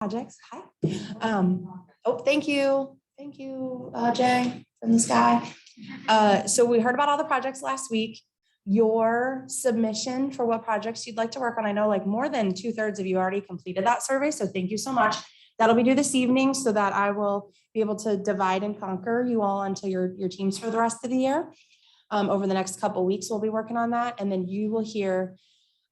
projects. Hi. Oh, thank you. Thank you, Jay from the sky. So we heard about all the projects last week. Your submission for what projects you'd like to work on. I know like more than 2/3 of you already completed that survey. So thank you so much. That'll be due this evening so that I will be able to divide and conquer you all into your teams for the rest of the year. Over the next couple of weeks, we'll be working on that. And then you will hear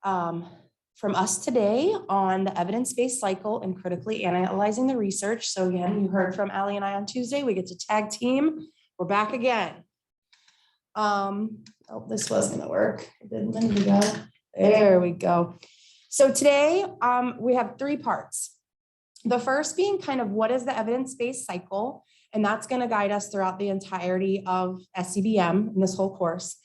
from us today on the evidence-based cycle and critically analyzing the research. So again, you heard from Allie and I on Tuesday. We get to tag team. We're back again. Oh, this was going to work. It did a minute ago. There we go. So today we have 3 parts. The first being kind of what is the evidence-based cycle, and that's going to guide us throughout the entirety of SEBM in this whole course.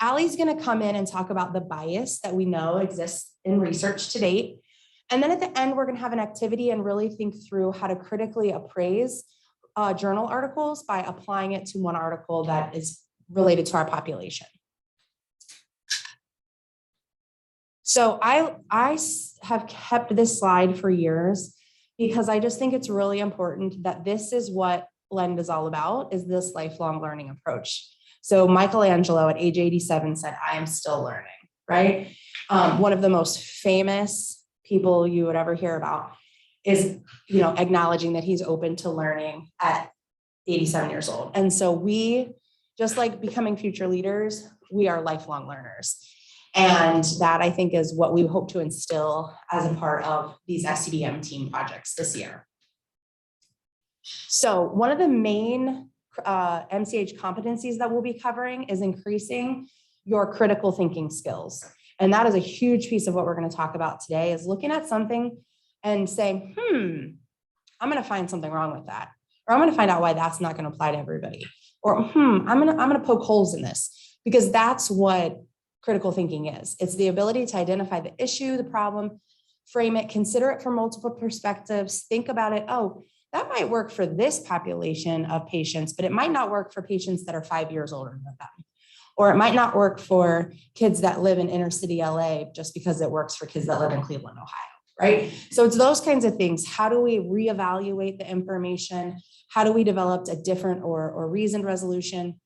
Allie's going to come in and talk about the bias that we know exists in research to date. And then at the end, we're going to have an activity and really think through how to critically appraise journal articles by applying it to one article that is related to our population. So I have kept this slide for years because I just think it's really important that this is what Lend is all about, is this lifelong learning approach. So Michelangelo at age 87 said, "I am still learning," right? One of the most famous people you would ever hear about is, acknowledging that he's open to learning at 87 years old. And so we, just like becoming future leaders, we are lifelong learners. And that, I think, is what we hope to instill as a part of these SEBM team projects this year. So one of the main MCH competencies that we'll be covering is increasing your critical thinking skills. And that is a huge piece of what we're going to talk about today, is looking at something and saying, I'm going to find something wrong with that. Or I'm going to find out why that's not going to apply to everybody. Or I'm going to poke holes in this, because that's what critical thinking is. It's the ability to identify the issue, the problem, frame it, consider it from multiple perspectives, think about it. Oh, that might work for this population of patients, but it might not work for patients that are 5 years older than them. Or it might not work for kids that live in inner city LA just because it works for kids that live in Cleveland, Ohio, right? So it's those kinds of things. How do we reevaluate the information? How do we develop a different or reasoned resolution?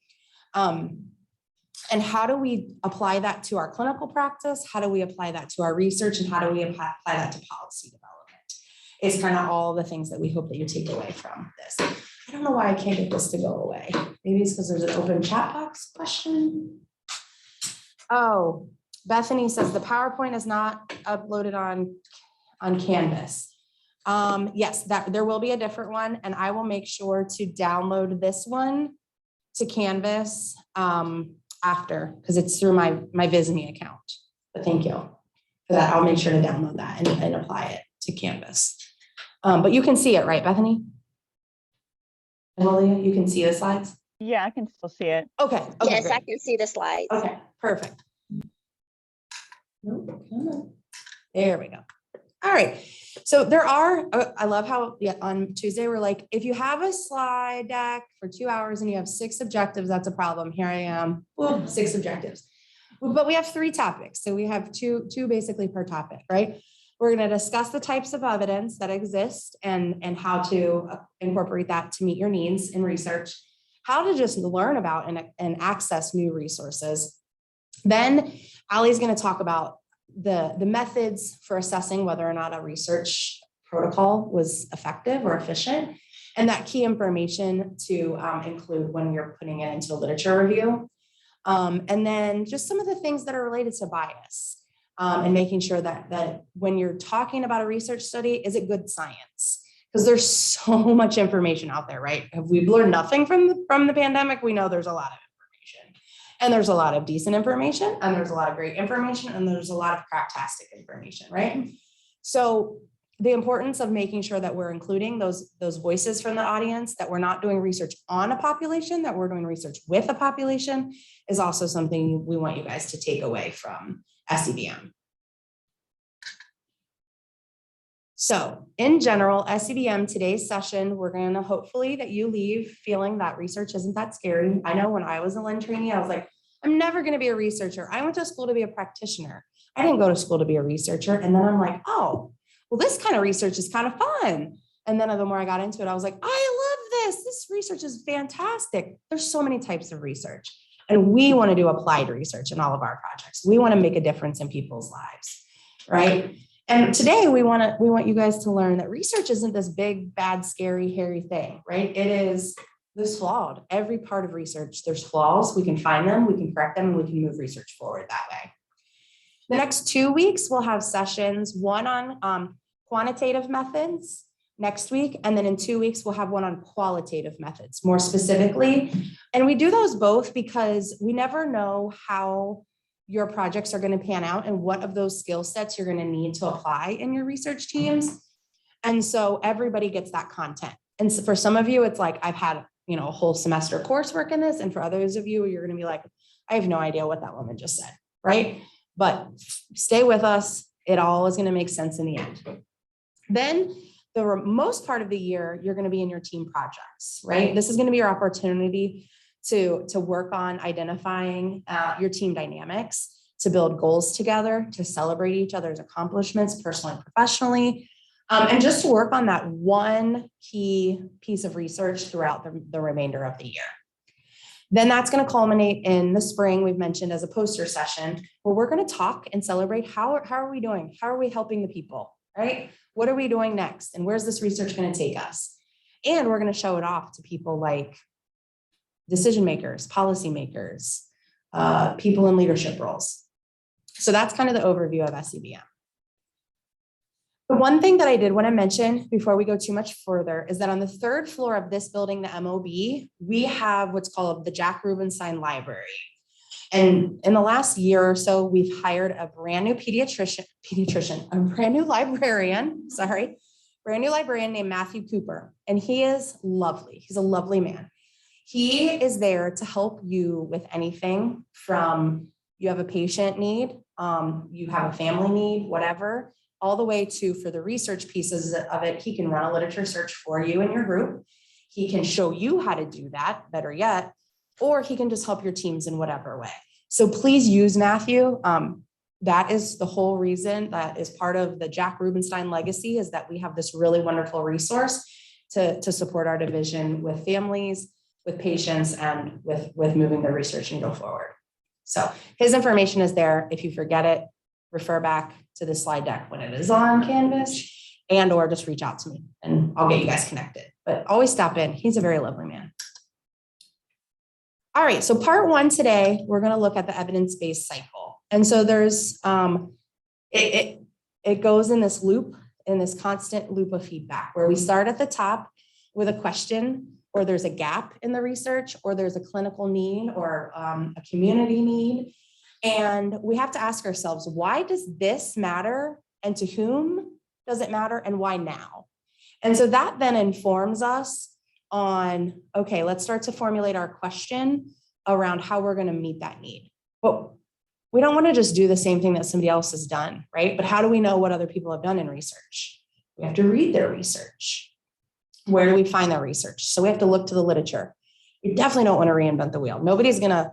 And how do we apply that to our clinical practice? How do we apply that to our research? And how do we apply that to policy development? It's kind of all the things that we hope that you take away from this. I don't know why I can't get this to go away. Maybe it's because there's an open chat box question. Oh, Bethany says the PowerPoint is not uploaded on Canvas. Yes, there will be a different one, and I will make sure to download this one to Canvas after, because it's through my Visme account. But thank you for that. I'll make sure to download that and apply it to Canvas. But you can see it, right, Bethany? Emilia, you can see the slides? Yeah, I can still see it. Okay. Yes, great. I can see the slides. Okay, perfect. Nope, there we go. All right. So there are, I love how on Tuesday, we're like, if you have a slide deck for 2 hours and you have 6 objectives, that's a problem. Here I am, 6 objectives. But we have 3 topics. So we have two basically per topic, right? We're going to discuss the types of evidence that exist and how to incorporate that to meet your needs in research, how to just learn about and access new resources. Then Allie's going to talk about the methods for assessing whether or not a research protocol was effective or efficient, and that key information to include when you're putting it into a literature review. And then just some of the things that are related to bias. And making sure that when you're talking about a research study, is it good science? Because there's so much information out there, right? Have we learned nothing from the pandemic? We know there's a lot of information, and there's a lot of decent information, and there's a lot of great information, and there's a lot of cracktastic information, right? So the importance of making sure that we're including those voices from the audience, that we're not doing research on a population, that we're doing research with a population, is also something we want you guys to take away from SEBM. So in general, SEBM, today's session, we're going to hopefully that you leave feeling that research isn't that scary. I know when I was a Lend trainee, I was like, I'm never going to be a researcher. I went to school to be a practitioner. I didn't go to school to be a researcher. And then I'm like, oh, well, this kind of research is kind of fun. And then the more I got into it, I was like, I love this. This research is fantastic. There's so many types of research. And we want to do applied research in all of our projects. We want to make a difference in people's lives, right? And today we want you guys to learn that research isn't this big, bad, scary, hairy thing, right? It is this flawed. Every part of research, there's flaws. We can find them, we can correct them, and we can move research forward that way. The next 2 weeks, we'll have sessions, one on quantitative methods next week, and then in 2 weeks, we'll have one on qualitative methods, more specifically. And we do those both because we never know how your projects are going to pan out and what of those skill sets you're going to need to apply in your research teams. And so everybody gets that content. And so for some of you, it's like, I've had, a whole semester coursework in this. And for others of you, you're going to be like, I have no idea what that woman just said, right? But stay with us. It all is going to make sense in the end. Then the most part of the year, you're going to be in your team projects, right? This is going to be your opportunity to work on identifying your team dynamics, to build goals together, to celebrate each other's accomplishments personally and professionally, and just to work on that one key piece of research throughout the remainder of the year. Then that's going to culminate in the spring, we've mentioned, as a poster session, where we're going to talk and celebrate how are we doing? How are we helping the people, right? What are we doing next? And where's this research going to take us? And we're going to show it off to people like decision makers, policymakers, people in leadership roles. So that's kind of the overview of SEBM. The one thing that I did want to mention before we go too much further is that on the 3rd floor of this building, the MOB, we have what's called the Jack Rubenstein Library. And in the last year or so, we've hired a brand new a brand new librarian named Matthew Cooper. And he is lovely. He's a lovely man. He is there to help you with anything from you have a patient need, you have a family need, whatever, all the way to, for the research pieces of it, he can run a literature search for you and your group. He can show you how to do that, better yet, or he can just help your teams in whatever way. So please use Matthew. That is the whole reason, that is part of the Jack Rubenstein legacy, is that we have this really wonderful resource to support our division with families, with patients, and with moving the research needle forward. So his information is there. If you forget it, refer back to the slide deck when it is on Canvas, and or just reach out to me and I'll get you guys connected. But always stop in. He's a very lovely man. All right, so part 1 today, we're going to look at the evidence-based cycle. And so there's, it goes in this loop, in this constant loop of feedback, where we start at the top with a question, or there's a gap in the research, or there's a clinical need, or a community need. And we have to ask ourselves, why does this matter? And to whom does it matter? And why now? And so that then informs us on, okay, let's start to formulate our question around how we're going to meet that need. But we don't want to just do the same thing that somebody else has done, right? But how do we know what other people have done in research? We have to read their research. Where do we find their research? So we have to look to the literature. You definitely don't want to reinvent the wheel. Nobody's going to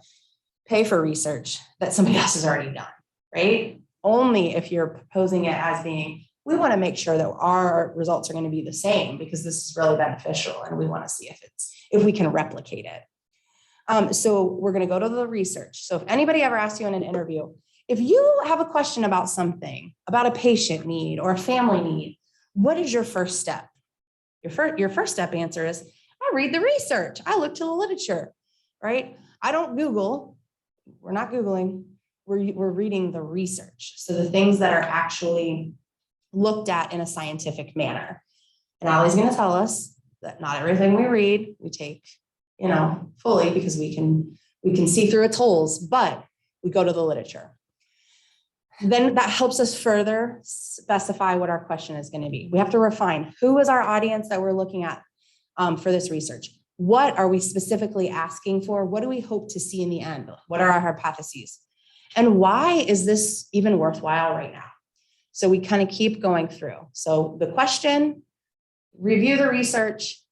pay for research that somebody else has already done, right? Only if you're proposing it as being, we want to make sure that our results are going to be the same because this is really beneficial and we want to see if we can replicate it. So we're going to go to the research. So if anybody ever asks you in an interview, if you have a question about something, about a patient need or a family need, what is your first step? Your first step answer is, I read the research. I look to the literature, right? I don't Google. We're not Googling. We're reading the research. So the things that are actually looked at in a scientific manner. And Ali's going to tell us that not everything we read, we take, fully, because we can see through its holes, but we go to the literature. Then that helps us further specify what our question is going to be. We have to refine who is our audience that we're looking at for this research. What are we specifically asking for? What do we hope to see in the end? What are our hypotheses? And why is this even worthwhile right now? So we kind of keep going through. So the question, review the research,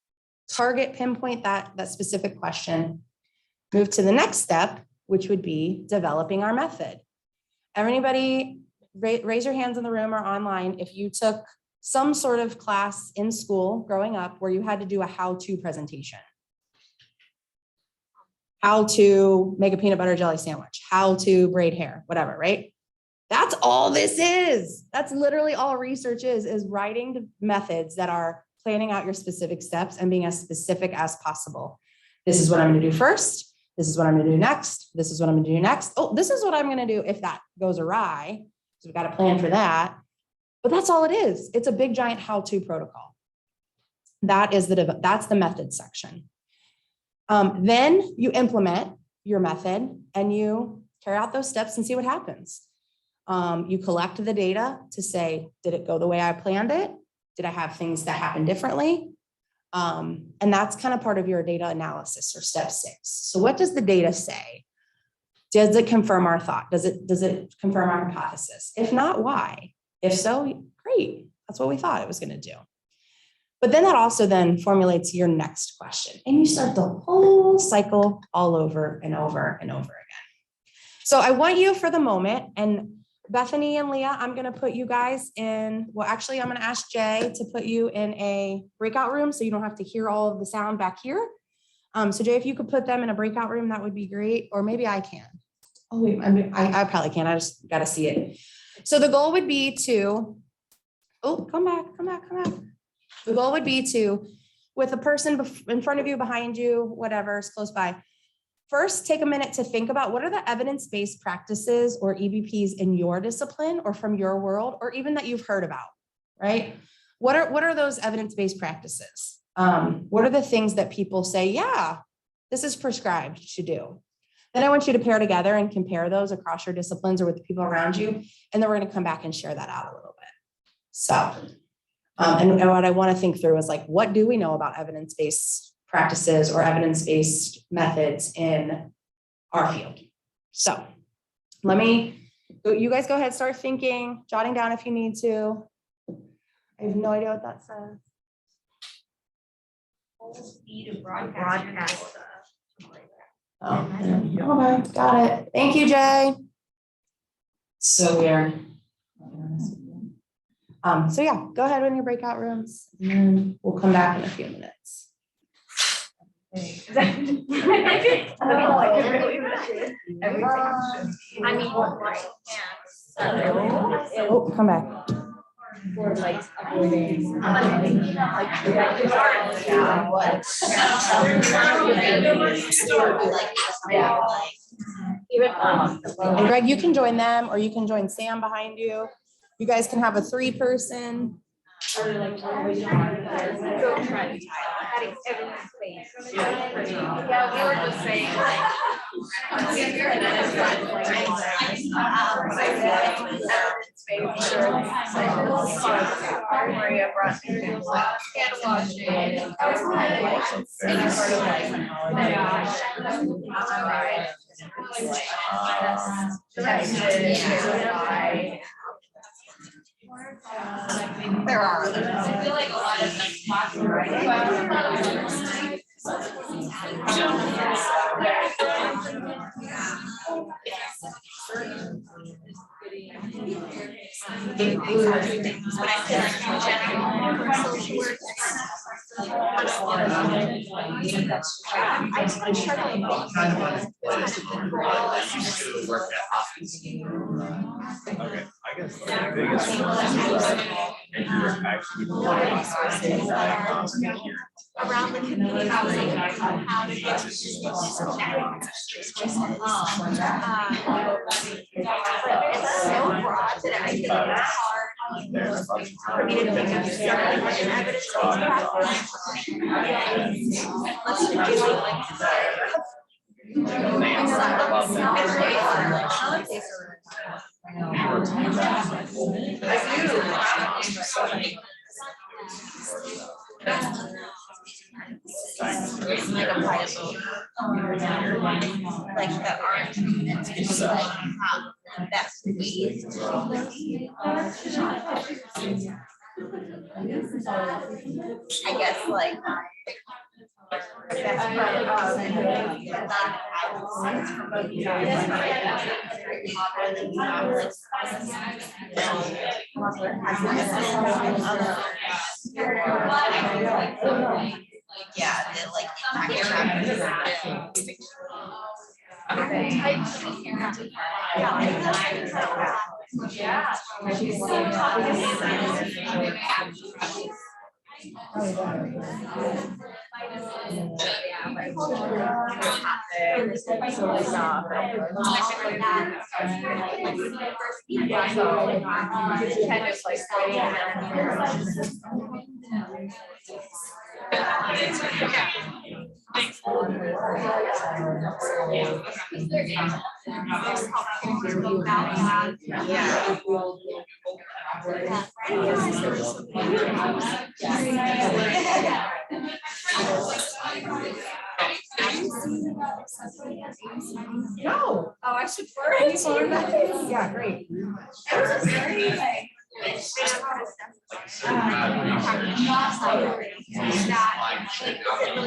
target, pinpoint that specific question, move to the next step, which would be developing our method. Everybody, raise your hands in the room or online if you took some sort of class in school growing up where you had to do a how-to presentation. How to make a peanut butter jelly sandwich, how to braid hair, whatever, right? That's all this is. That's literally all research is writing the methods that are planning out your specific steps and being as specific as possible. This is what I'm going to do first. This is what I'm going to do next. This is what I'm going to do next. Oh, this is what I'm going to do if that goes awry. So we've got to plan for that. But that's all it is. It's a big giant how-to protocol. That's the method section. Then you implement your method and you carry out those steps and see what happens. You collect the data to say, did it go the way I planned it? Did I have things that happened differently? And that's kind of part of your data analysis or step 6. So what does the data say? Does it confirm our thought? Does it confirm our hypothesis? If not, why? If so, great. That's what we thought it was going to do. But then that also then formulates your next question. And you start the whole cycle all over and over and over again. So I want you for the moment, and Bethany and Leah, I'm going to put you guys in, well, actually, I'm going to ask Jay to put you in a breakout room so you don't have to hear all of the sound back here. So Jay, if you could put them in a breakout room, that would be great. Or maybe I can. Oh, wait, I probably can. I just got to see it. So the goal would be to, oh, come back. The goal would be to, with a person in front of you, behind you, whatever is close by, first take a minute to think about what are the evidence-based practices or EBPs in your discipline or from your world, or even that you've heard about, right? What are those evidence-based practices? What are the things that people say, yeah, this is prescribed to do? Then I want you to pair together and compare those across your disciplines or with the people around you. And then we're going to come back and share that out a little bit. So, and what I want to think through is like, what do we know about evidence-based practices or evidence-based methods in our field? So you guys go ahead, start thinking, jotting down if you need to. I have no idea what that says. Speed of broadcast. Oh, okay, got it. Thank you, Jay. So weird. So yeah, go ahead in your breakout rooms, and then we'll come back in a few minutes. Oh, come back. For like avoiding and Greg, you can join them or you can join Sam behind you. You guys can have a 3-person. Yeah, we were just saying there are others. I feel like a lot of like Okay, I guess the biggest one is actually around the community housing, how to get it's so broad that I think it's hard for me to think of something like an evidence-based practice. Unless you're doing like like that aren't that's ways I guess like Yeah, the like impact. No. Oh, I should. Yeah, great.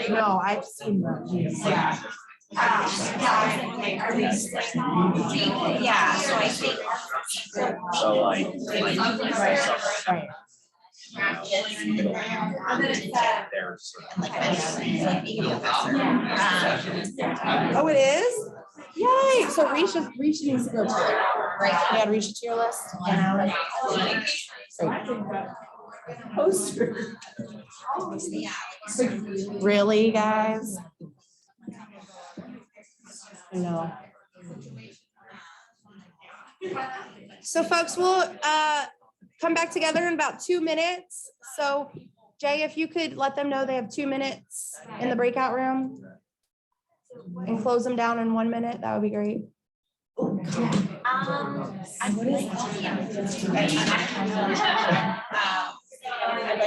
No, I've seen them. Yeah. Yeah, so I think. So like. Right. Oh, it is? Yay. So Risha needs to go to it. Right. Yeah, Risha to your list. Yeah. Poster. Really, guys? No. So folks, we'll come back together in about 2 minutes. So Jay, if you could let them know they have 2 minutes in the breakout room and close them down in 1 minute, that would be great. I'd like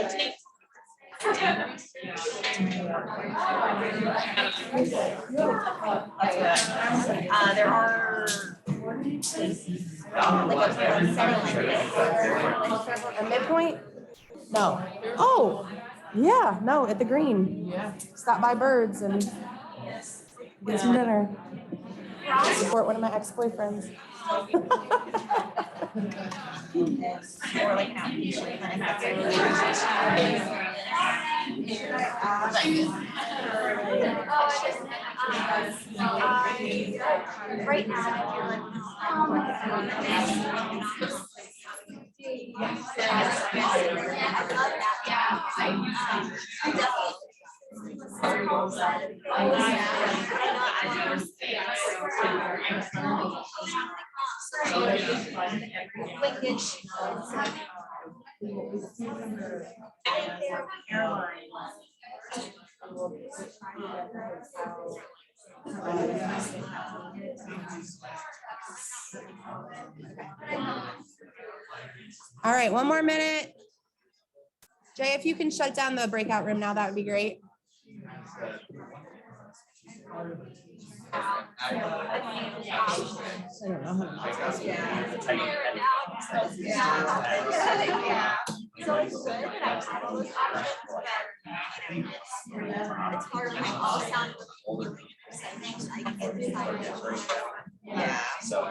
to. There are like a setting like this. A midpoint? No. Oh, yeah, no, at the green. Yeah. Stop by Birds and get some dinner. Support one of my ex-boyfriends. Or like an outpatient clinic. Right now, linkage. All right, 1 more minute. Jay, if you can shut down the breakout room now, that would be great. I don't know how It's hard when they all sound. Yeah, so.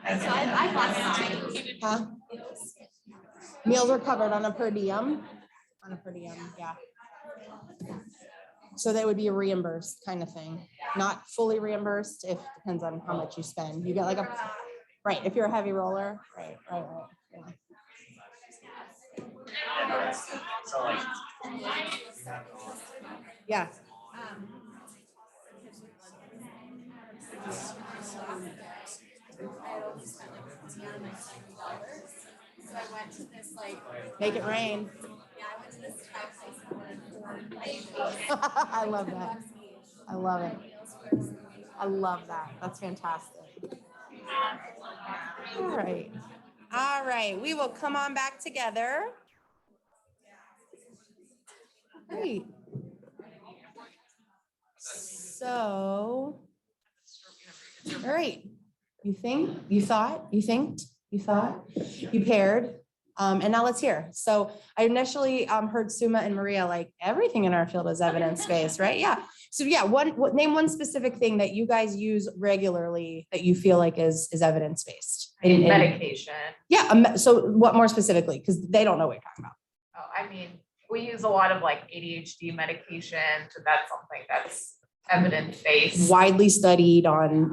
So I've lost mine. Huh? Meals are covered on a per diem. On a per diem, yeah. So they would be reimbursed kind of thing. Not fully reimbursed, if depends on how much you spend. You get like a, right, if you're a heavy roller, right. Yeah. So I went to this make it rain. Yeah, I went to this I love that. I love it. I love that. That's fantastic. All right. All right. We will come on back together. Great. So, all right. You think, you thought, you paired. And now let's hear. So I initially heard Suma and Maria, like everything in our field is evidence-based, right? Yeah. So yeah, name one specific thing that you guys use regularly that you feel like is evidence-based. Medication. Yeah. So what more specifically? Because they don't know what you're talking about. Oh, I mean, we use a lot of like ADHD medication, so that's something that's evidence-based. Widely studied on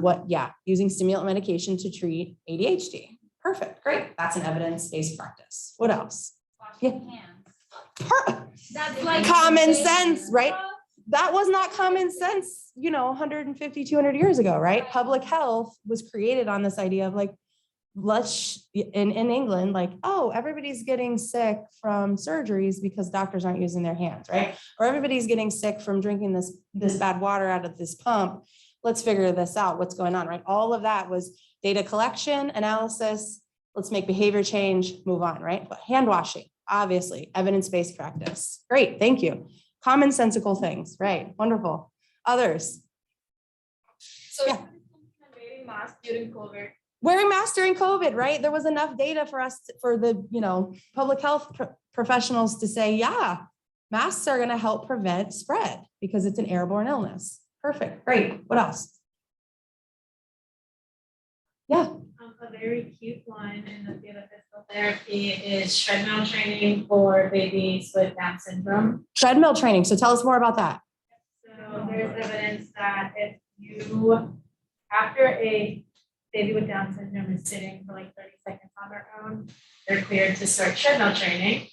using stimulant medication to treat ADHD. Perfect. Great. That's an evidence-based practice. What else? Yeah. That's like Common sense, right? That was not common sense, 150, 200 years ago, right? Public health was created on this idea of like, in England, like, oh, everybody's getting sick from surgeries because doctors aren't using their hands, right? Or everybody's getting sick from drinking this bad water out of this pump. Let's figure this out. What's going on, right? All of that was data collection, analysis. Let's make behavior change, move on, right? But hand washing, obviously, evidence-based practice. Great, thank you. Commonsensical things, right? Wonderful. Others? So Yeah. wearing masks during COVID. Wearing masks during COVID, right? There was enough data for us, for the, public health professionals to say, yeah, masks are going to help prevent spread because it's an airborne illness. Perfect. Great. What else? Yeah. A very cute one in the field of physical therapy is treadmill training for babies with Down syndrome. Treadmill training. So tell us more about that. So there's evidence that if you, after a baby with Down syndrome is sitting for like 30 seconds on their own, they're cleared to start treadmill training.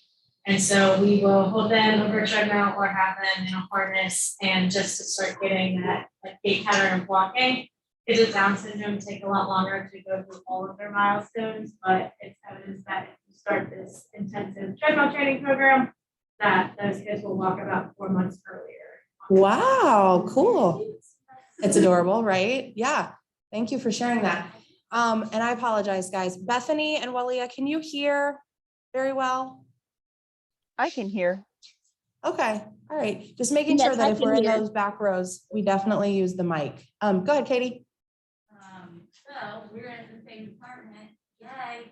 And so we will hold them over a treadmill or have them in a harness and just to start getting that like gait pattern of walking. Kids with Down syndrome take a lot longer to go through all of their milestones, but it's evidence that if you start this intensive treadmill training program, that those kids will walk about 4 months earlier. Wow. Cool. It's adorable, right? Yeah. Thank you for sharing that. And I apologize, guys. Bethany and Walia, can you hear very well? I can hear. Okay. All right. Just making Yes, sure that I if can we're in hear. those back rows, we definitely use the mic. Go ahead, Katie. So we're in the same department, yay.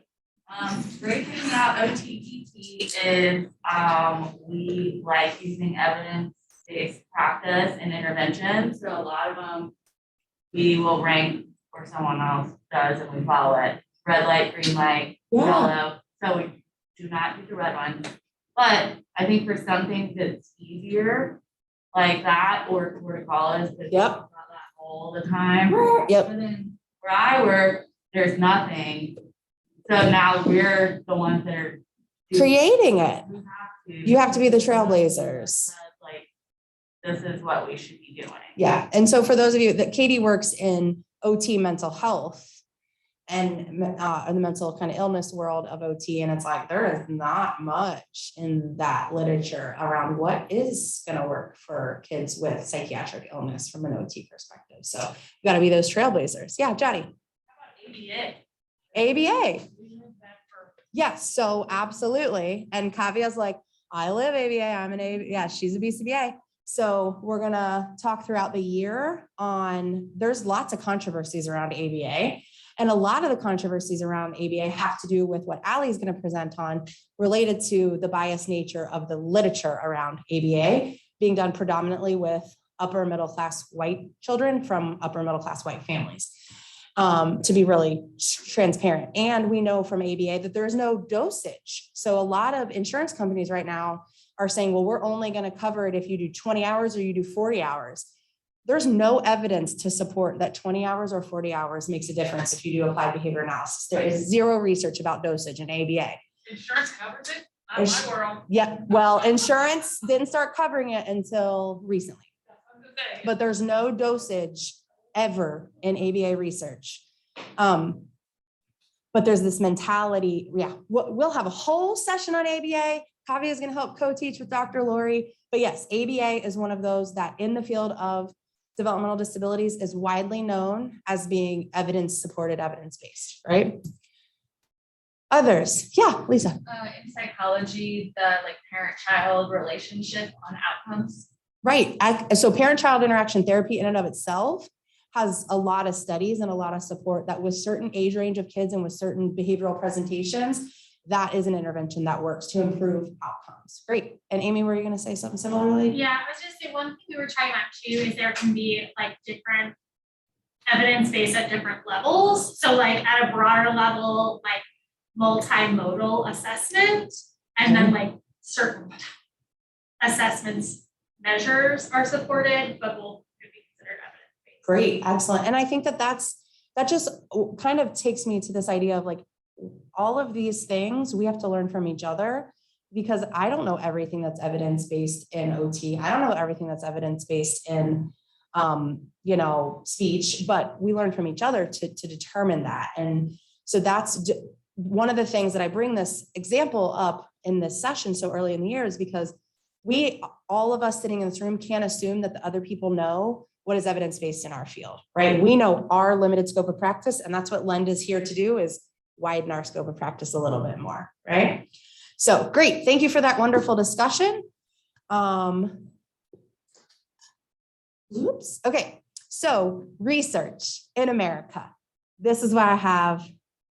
Great thing about OTGT is, we like using evidence-based practice and intervention. So a lot of them, we will rank or someone else does and we follow it. Red light, green light, yellow. So we do not do the red one. But I think for something that's easier like that or torticollis, because we talk about that all the time. Yep. And then where I work, there's nothing. So now we're the ones that are Creating it. we You have to be the trailblazers. Like, this is what we should be doing. Yeah. And so for those of you that Katie works in OT mental health and in the mental kind of illness world of OT, and it's like there is not much in that literature around what is going to work for kids with psychiatric illness from an OT perspective. So you got to be those trailblazers. Yeah, Johnny. How about ABA? ABA. Yes, so absolutely. And Kavia's like, I live ABA, I'm an ABA. Yeah, she's a BCBA. So we're gonna talk throughout the year on, there's lots of controversies around ABA. And a lot of the controversies around ABA have to do with what Allie's gonna present on related to the biased nature of the literature around ABA being done predominantly with upper middle class white children from upper middle class white families. To be really transparent. And we know from ABA that there is no dosage. So a lot of insurance companies right now are saying, well, we're only going to cover it if you do 20 hours or you do 40 hours. There's no evidence to support that 20 hours or 40 hours makes a difference if you do applied behavior analysis. There is zero research about dosage in ABA. Insurance covers it? Not in my world. Yeah, well, insurance didn't start covering it until recently, but there's no dosage ever in ABA research. But there's this mentality. Yeah, we'll have a whole session on ABA. Kavya is going to help co-teach with Dr. Lori. But yes, ABA is one of those that in the field of developmental disabilities is widely known as being evidence-supported, evidence-based, right? Others, yeah, Lisa. In psychology, the like parent-child relationship on outcomes. Right, so parent-child interaction therapy in and of itself has a lot of studies and a lot of support that with certain age range of kids and with certain behavioral presentations that is an intervention that works to improve outcomes. Great. And Amy, were you going to say something similarly? Yeah, I was just saying, one thing we were trying out too is there can be like different evidence based at different levels. So like at a broader level, like multimodal assessment, and then like certain assessments measures are supported, but will be considered evidence-based. Great, excellent. And I think that that just kind of takes me to this idea of like, all of these things we have to learn from each other, because I don't know everything that's evidence-based in OT. I don't know everything that's evidence-based in, speech, but we learn from each other to determine that. And so that's one of the things that I bring this example up in this session so early in the year is because all of us sitting in this room can't assume that the other people know what is evidence-based in our field, right? We know our limited scope of practice, and that's what LEND is here to do, is widen our scope of practice a little bit more, right? So great, thank you for that wonderful discussion. Okay, so research in America. This is why I have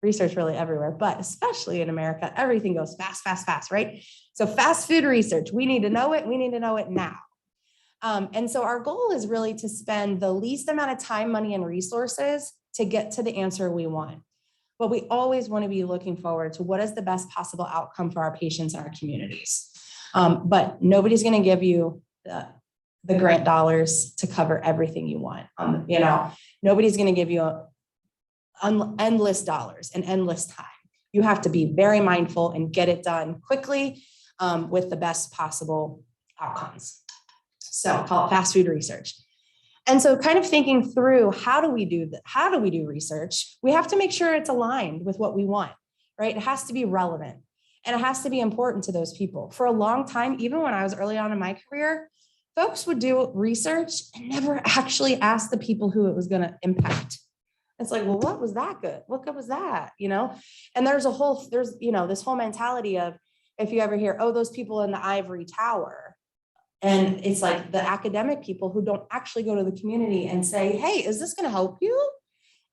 research really everywhere, but especially in America, everything goes fast, fast, fast, right? So fast food research, we need to know it, we need to know it now. And so our goal is really to spend the least amount of time, money, and resources to get to the answer we want. But we always want to be looking forward to what is the best possible outcome for our patients and our communities. But nobody's going to give you the grant dollars to cover everything you want. Nobody's going to give you endless dollars and endless time. You have to be very mindful and get it done quickly with the best possible outcomes. So call it fast food research. And so kind of thinking through how do we do research? We have to make sure it's aligned with what we want, right? It has to be relevant and it has to be important to those people. For a long time, even when I was early on in my career, folks would do research and never actually ask the people who it was going to impact. It's like, well, what was that good? What good was that? And there's this whole mentality of, if you ever hear, oh, those people in the ivory tower. And it's like the academic people who don't actually go to the community and say, hey, is this going to help you?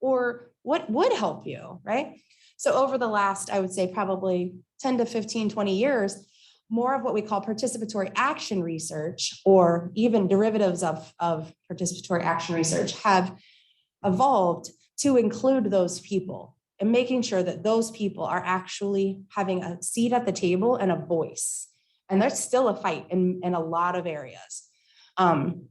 Or what would help you, right? So over the last, I would say probably 10 to 15, 20 years, more of what we call participatory action research, or even derivatives of participatory action research, have evolved to include those people and making sure that those people are actually having a seat at the table and a voice. And there's still a fight in a lot of areas. And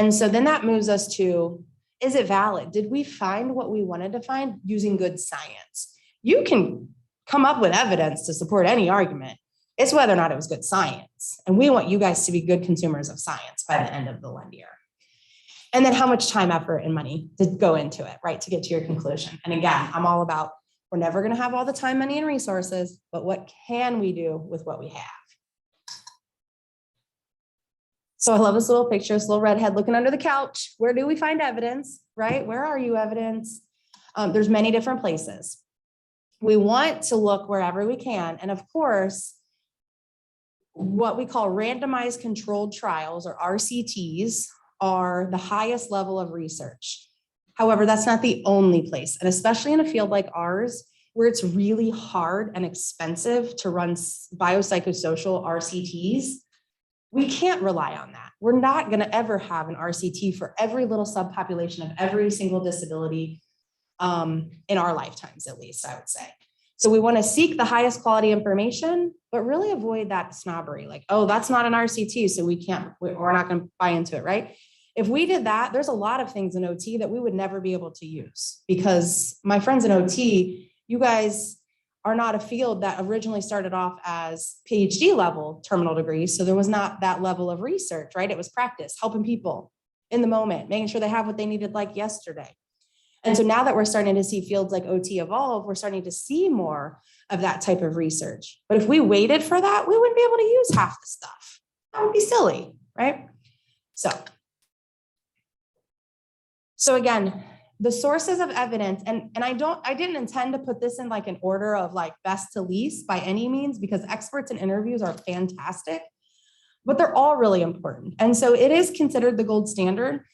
so then that moves us to, is it valid? Did we find what we wanted to find using good science? You can come up with evidence to support any argument. It's whether or not it was good science. And we want you guys to be good consumers of science by the end of the LEND year. And then how much time, effort, and money to go into it, right, to get to your conclusion. And again, I'm all about, we're never going to have all the time, money, and resources, but what can we do with what we have? So I love this little picture, this little redhead looking under the couch. Where do we find evidence, right? Where are you evidence? There's many different places. We want to look wherever we can. And of course, what we call randomized controlled trials, or RCTs, are the highest level of research. However, that's not the only place. And especially in a field like ours, where it's really hard and expensive to run biopsychosocial RCTs, we can't rely on that. We're not going to ever have an RCT for every little subpopulation of every single disability in our lifetimes, at least, I would say. So we want to seek the highest quality information, but really avoid that snobbery, like, oh, that's not an RCT, so we're not going to buy into it, right? If we did that, there's a lot of things in OT that we would never be able to use, because my friends in OT, you guys are not a field that originally started off as PhD level terminal degrees. So there was not that level of research, right? It was practice, helping people in the moment, making sure they have what they needed like yesterday. And so now that we're starting to see fields like OT evolve, we're starting to see more of that type of research. But if we waited for that, we wouldn't be able to use half the stuff. That would be silly, right? So again, the sources of evidence, and I didn't intend to put this in like an order of like best to least by any means, because experts and interviews are fantastic, but they're all really important. And so it is considered the gold standard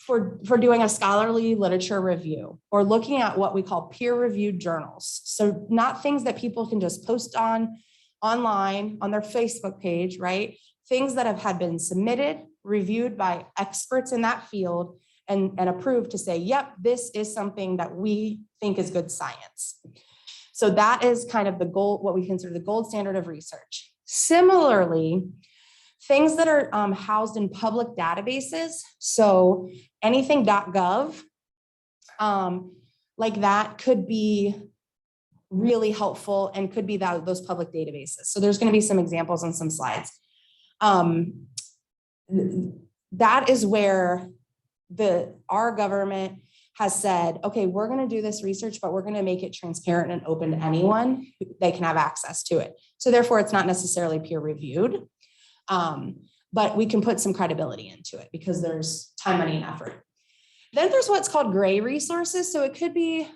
for doing a scholarly literature review or looking at what we call peer-reviewed journals. So not things that people can just post online on their Facebook page, right? Things that have been submitted, reviewed by experts in that field and approved to say, yep, this is something that we think is good science. So that is kind of the gold, what we consider the gold standard of research. Similarly, things that are housed in public databases, so anything .gov, like that could be really helpful and could be those public databases. So there's going to be some examples on some slides. That is where our government has said, okay, we're going to do this research, but we're going to make it transparent and open to anyone. They can have access to it. So therefore, it's not necessarily peer reviewed, but we can put some credibility into it because there's time, money, and effort. Then there's what's called gray resources. So it could be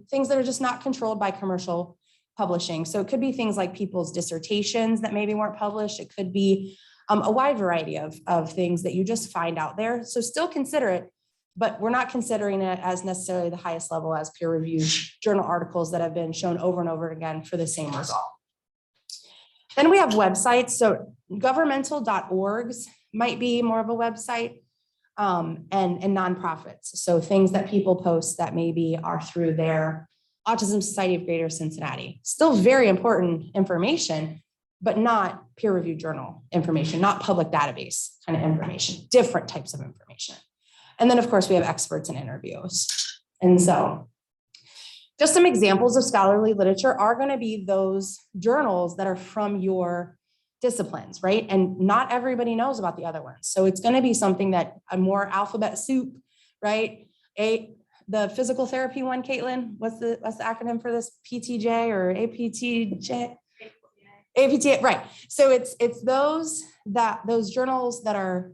things that are just not controlled by commercial publishing. So it could be things like people's dissertations that maybe weren't published. It could be a wide variety of things that you just find out there. So still consider it, but we're not considering it as necessarily the highest level as peer-reviewed journal articles that have been shown over and over again for the same result. Then we have websites. So governmental.orgs might be more of a website, and nonprofits. So things that people post that maybe are through their Autism Society of Greater Cincinnati. Still very important information, but not peer-reviewed journal information, not public database kind of information, different types of information. And then of course we have experts and interviews. And so just some examples of scholarly literature are going to be those journals that are from your disciplines, right? And not everybody knows about the other ones. So it's going to be something that a more alphabet soup, right? The physical therapy one, Caitlin, what's the acronym for this? PTJ or APTJ? APTA, right. So it's those journals that are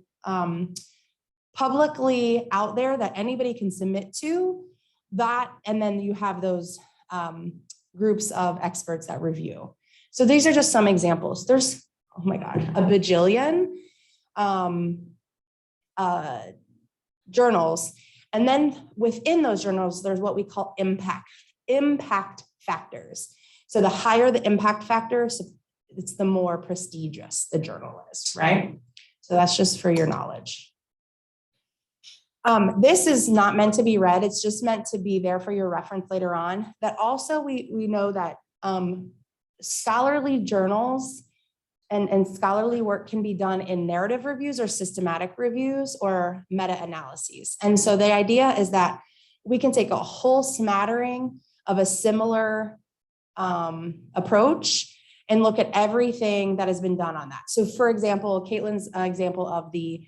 publicly out there that anybody can submit to that. And then you have those groups of experts that review. So these are just some examples. There's, oh my God, a bajillion journals. And then within those journals, there's what we call impact factors. So the higher the impact factor, so it's the more prestigious the journal is, right? So that's just for your knowledge. This is not meant to be read. It's just meant to be there for your reference later on. That also we know that scholarly journals and scholarly work can be done in narrative reviews or systematic reviews or meta-analyses. And so the idea is that we can take a whole smattering of a similar approach and look at everything that has been done on that. So for example, Caitlin's example of the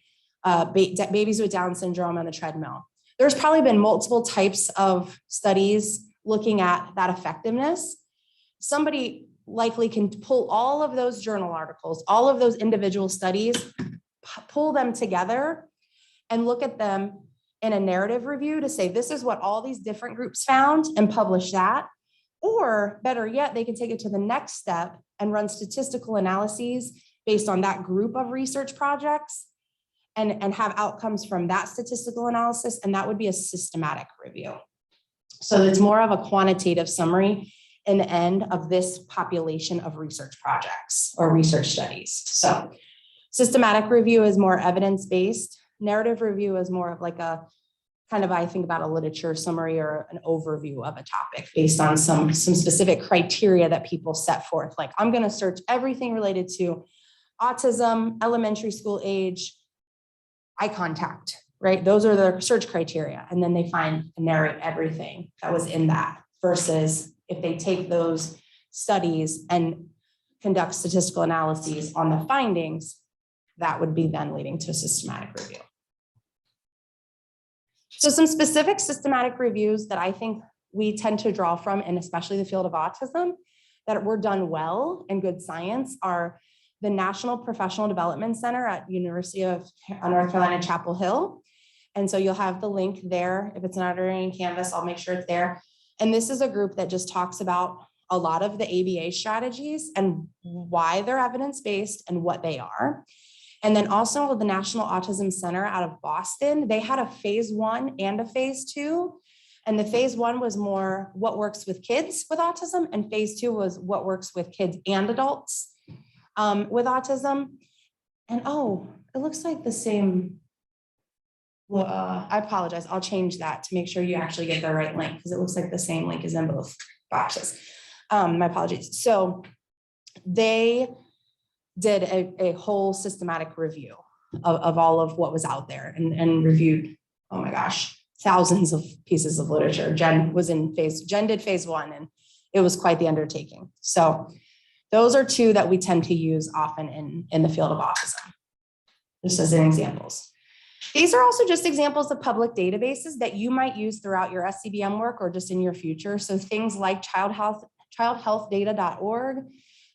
babies with Down syndrome on the treadmill. There's probably been multiple types of studies looking at that effectiveness. Somebody likely can pull all of those journal articles, all of those individual studies, pull them together and look at them in a narrative review to say, this is what all these different groups found and publish that. Or better yet, they can take it to the next step and run statistical analyses based on that group of research projects and have outcomes from that statistical analysis. And that would be a systematic review. So it's more of a quantitative summary in the end of this population of research projects or research studies. So systematic review is more evidence-based. Narrative review is more of like a kind of, I think about a literature summary or an overview of a topic based on some specific criteria that people set forth. Like I'm going to search everything related to autism, elementary school age, eye contact, right? Those are the search criteria. And then they find and narrate everything that was in that versus if they take those studies and conduct statistical analyses on the findings, that would be then leading to a systematic review. So some specific systematic reviews that I think we tend to draw from, and especially the field of autism, that were done well in good science are the National Professional Development Center at University of North Carolina, Chapel Hill. And so you'll have the link there. If it's not already in Canvas, I'll make sure it's there. And this is a group that just talks about a lot of the ABA strategies and why they're evidence-based and what they are. And then also the National Autism Center out of Boston, they had a phase 1 and a phase 2. And the phase 1 was more what works with kids with autism, and phase 2 was what works with kids and adults with autism. And oh, it looks like the same. Well, I apologize. I'll change that to make sure you actually get the right link, because it looks like the same link is in both boxes. My apologies. So they did a whole systematic review of all of what was out there and reviewed, oh my gosh, thousands of pieces of literature. Jen did phase 1, and it was quite the undertaking. So those are two that we tend to use often in the field of autism, just as examples. These are also just examples of public databases that you might use throughout your SEBM work or just in your future. So things like childhealthdata.org,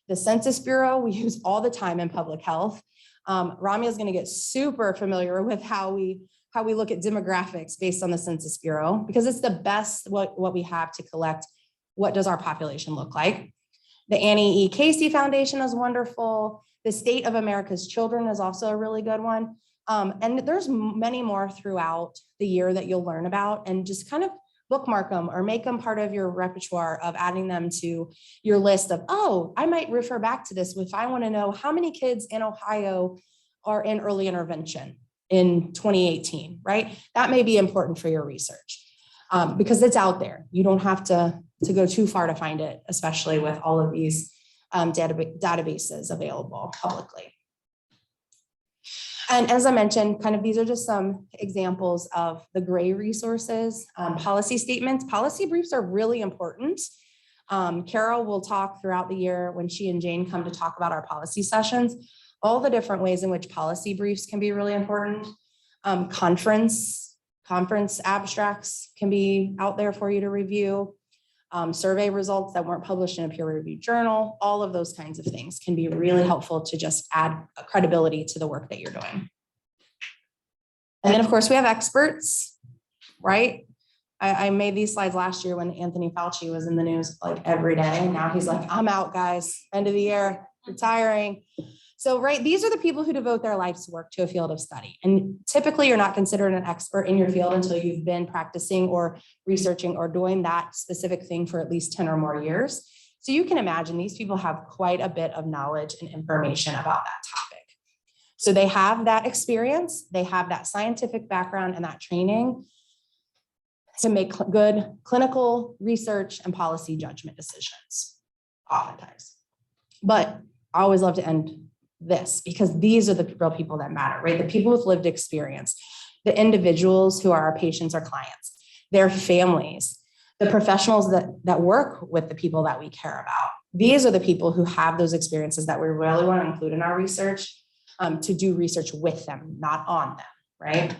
the Census Bureau, we use all the time in public health. Ramya is going to get super familiar with how we look at demographics based on the Census Bureau, because it's the best what we have to collect what does our population look like. The Annie E. Casey Foundation is wonderful. The State of America's Children is also a really good one. And there's many more throughout the year that you'll learn about, and just kind of bookmark them or make them part of your repertoire of adding them to your list of, oh, I might refer back to this if I want to know how many kids in Ohio are in early intervention in 2018, right? That may be important for your research because it's out there. You don't have to go too far to find it, especially with all of these databases available publicly. And as I mentioned, kind of these are just some examples of the gray resources, policy statements. Policy briefs are really important. Carol will talk throughout the year when she and Jane come to talk about our policy sessions, all the different ways in which policy briefs can be really important. Conference abstracts can be out there for you to review. Survey results that weren't published in a peer-reviewed journal, all of those kinds of things can be really helpful to just add credibility to the work that you're doing. And then of course we have experts, right? I made these slides last year when Anthony Fauci was in the news like every day. And now he's like, I'm out, guys, end of the year, retiring. So, right, these are the people who devote their life's work to a field of study. And typically you're not considered an expert in your field until you've been practicing or researching or doing that specific thing for at least 10 or more years. So you can imagine these people have quite a bit of knowledge and information about that topic. So they have that experience, they have that scientific background and that training to make good clinical research and policy judgment decisions, oftentimes. But I always love to end this because these are the real people that matter, right? The people with lived experience, the individuals who are our patients or clients, their families, the professionals that work with the people that we care about. These are the people who have those experiences that we really want to include in our research, to do research with them, not on them, right?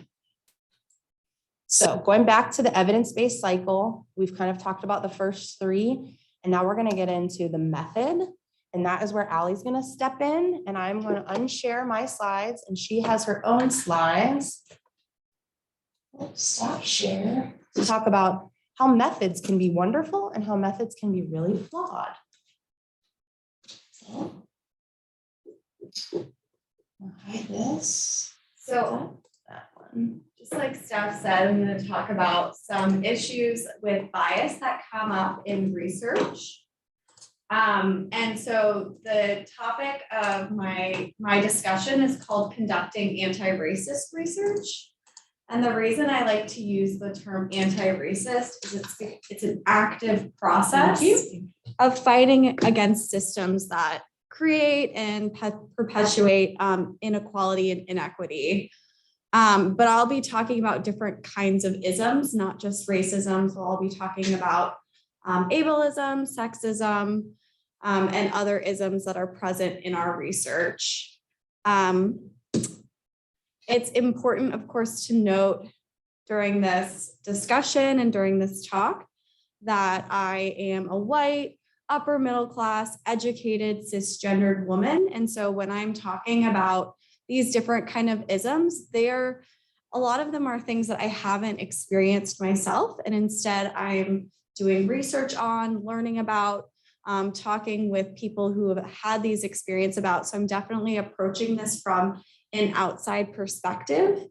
So going back to the evidence-based cycle, we've kind of talked about the first three, and now we're going to get into the method. And that is where Allie's going to step in, and I'm going to unshare my slides, and she has her own slides. Let's stop share to talk about how methods can be wonderful and how methods can be really flawed. So, I'll hide this. So That one. just like Steph said, I'm going to talk about some issues with bias that come up in research. And so the topic of my discussion is called conducting anti-racist research. And the reason I like to use the term anti-racist is it's an active process of fighting against systems that create and perpetuate inequality and inequity. But I'll be talking about different kinds of isms, not just racism. So I'll be talking about ableism, sexism, and other isms that are present in our research. It's important, of course, to note during this discussion and during this talk that I am a white, upper middle class, educated, cisgendered woman. And so when I'm talking about these different kind of isms, a lot of them are things that I haven't experienced myself. And instead I'm doing research on, learning about, talking with people who have had these experiences about. So I'm definitely approaching this from an outside perspective.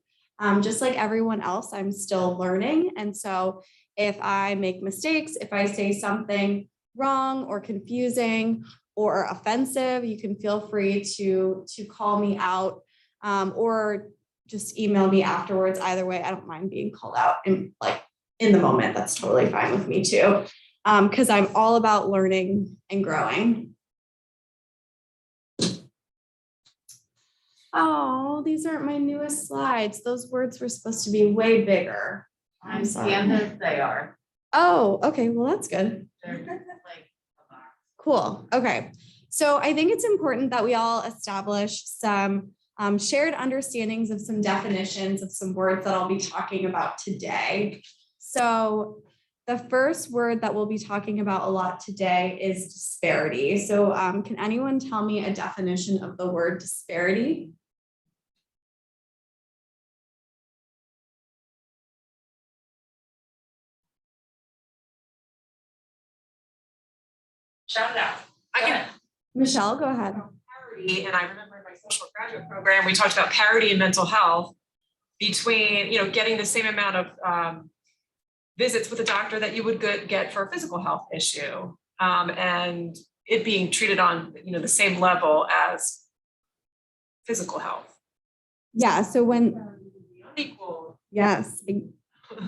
Just like everyone else, I'm still learning. And so if I make mistakes, if I say something wrong or confusing or offensive, you can feel free to call me out, or just email me afterwards. Either way, I don't mind being called out, and like in the moment, that's totally fine with me too. Because I'm all about learning and growing. Oh, these aren't my newest slides. Those words were supposed to be way bigger. I'm sorry. Canvas, they are. Oh, okay, well, that's good. They're just like a box. Cool. Okay. So I think it's important that we all establish some shared understandings of some definitions of some words that I'll be talking about today. So the first word that we'll be talking about a lot today is disparity. So can anyone tell me a definition of the word disparity? Shout it out. Michelle, go ahead. Parity, and I remember in my social graduate program, we talked about parity in mental health between, getting the same amount of visits with a doctor that you would get for a physical health issue, and it being treated on, the same level as physical health. Yeah, so when, Unequal. yes,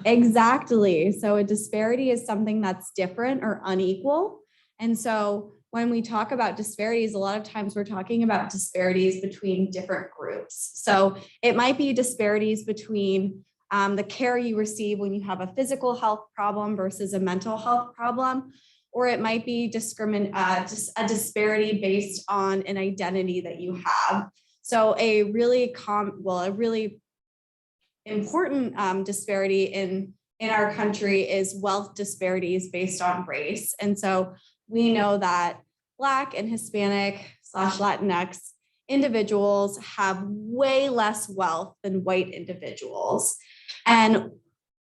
exactly. So a disparity is something that's different or unequal. And so when we talk about disparities, a lot of times we're talking about disparities between different groups. So it might be disparities between the care you receive when you have a physical health problem versus a mental health problem, or it might be just a disparity based on an identity that you have. So a really important disparity in our country is wealth disparities based on race. And so we know that Black and Hispanic/Latinx individuals have way less wealth than white individuals. And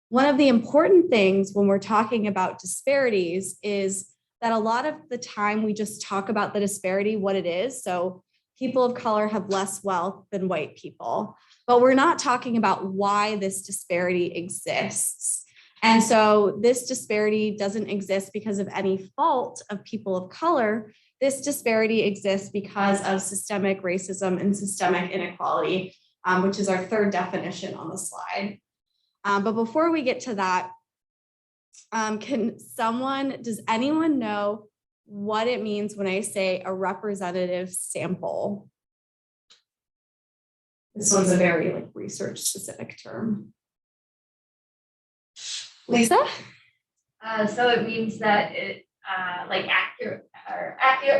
one of the important things when we're talking about disparities is that a lot of the time we just talk about the disparity, what it is. So people of color have less wealth than white people, but we're not talking about why this disparity exists. And so this disparity doesn't exist because of any fault of people of color. This disparity exists because of systemic racism and systemic inequality, which is our third definition on the slide. But before we get to that, does anyone know what it means when I say a representative sample? This one's a very research specific term. Lisa? So it means that it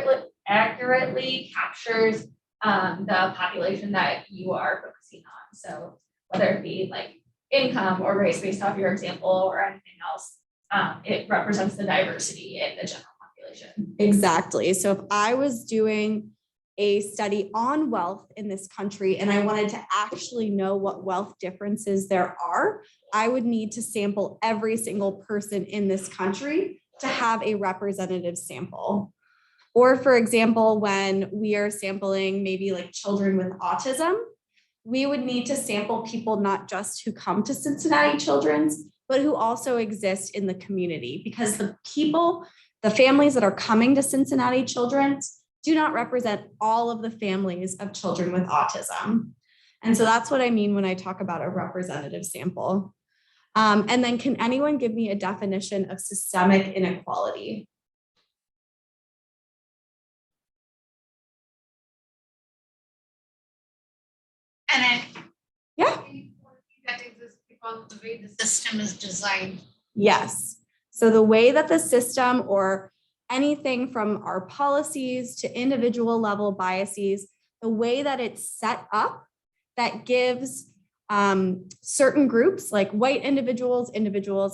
accurately captures the population that you are focusing on. So whether it be like income or race based off your example or anything else, it represents the diversity in the general population. Exactly. So if I was doing a study on wealth in this country and I wanted to actually know what wealth differences there are, I would need to sample every single person in this country to have a representative sample. Or for example, when we are sampling maybe like children with autism, we would need to sample people not just who come to Cincinnati Children's, but who also exist in the community, because the families that are coming to Cincinnati Children's do not represent all of the families of children with autism. And so that's what I mean when I talk about a representative sample. And then can anyone give me a definition of systemic inequality? And Yeah. that exists because the way the system is designed. Yes. So the way that the system, or anything from our policies to individual level biases, the way that it's set up, that gives certain groups like white individuals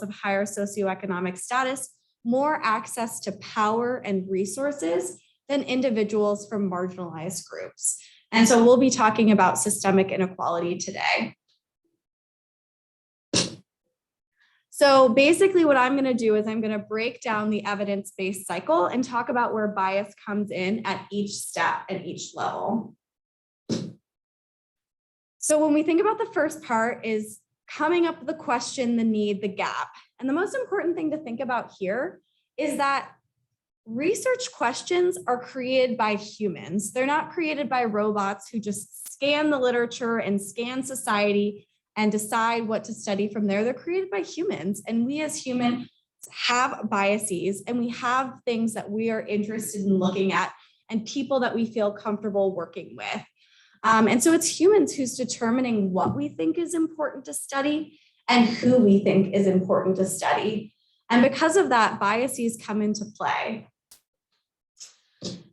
of higher socioeconomic status, more access to power and resources than individuals from marginalized groups. And so we'll be talking about systemic inequality today. So basically what I'm going to do is I'm going to break down the evidence-based cycle and talk about where bias comes in at each step and each level. So when we think about the first part is coming up with the question, the need, the gap. And the most important thing to think about here is that research questions are created by humans. They're not created by robots who just scan the literature and scan society and decide what to study from there. They're created by humans. And we as humans have biases and we have things that we are interested in looking at and people that we feel comfortable working with. And so it's humans who's determining what we think is important to study and who we think is important to study. And because of that, biases come into play.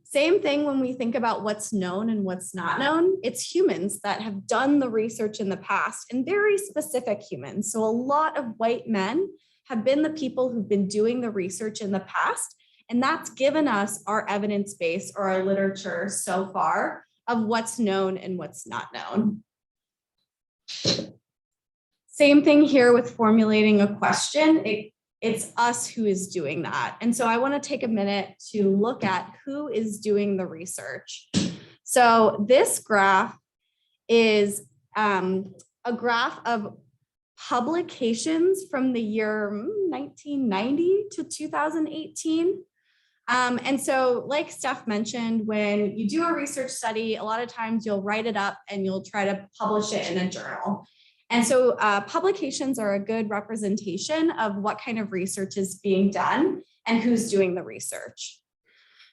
Same thing when we think about what's known and what's not known. It's humans that have done the research in the past and very specific humans. So a lot of white men have been the people who've been doing the research in the past. And that's given us our evidence base or our literature so far of what's known and what's not known. Same thing here with formulating a question. It's us who is doing that. And so I want to take a minute to look at who is doing the research. So this graph is a graph of publications from the year 1990 to 2018. And so like Steph mentioned, when you do a research study, a lot of times you'll write it up and you'll try to publish it in a journal. And so publications are a good representation of what kind of research is being done and who's doing the research.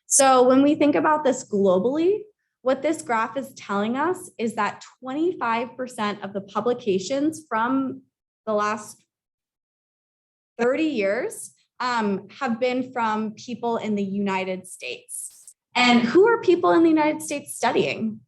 So when we think about this globally, what this graph is telling us is that 25% of the publications from the last 30 years have been from people in the United States. And who are people in the United States studying?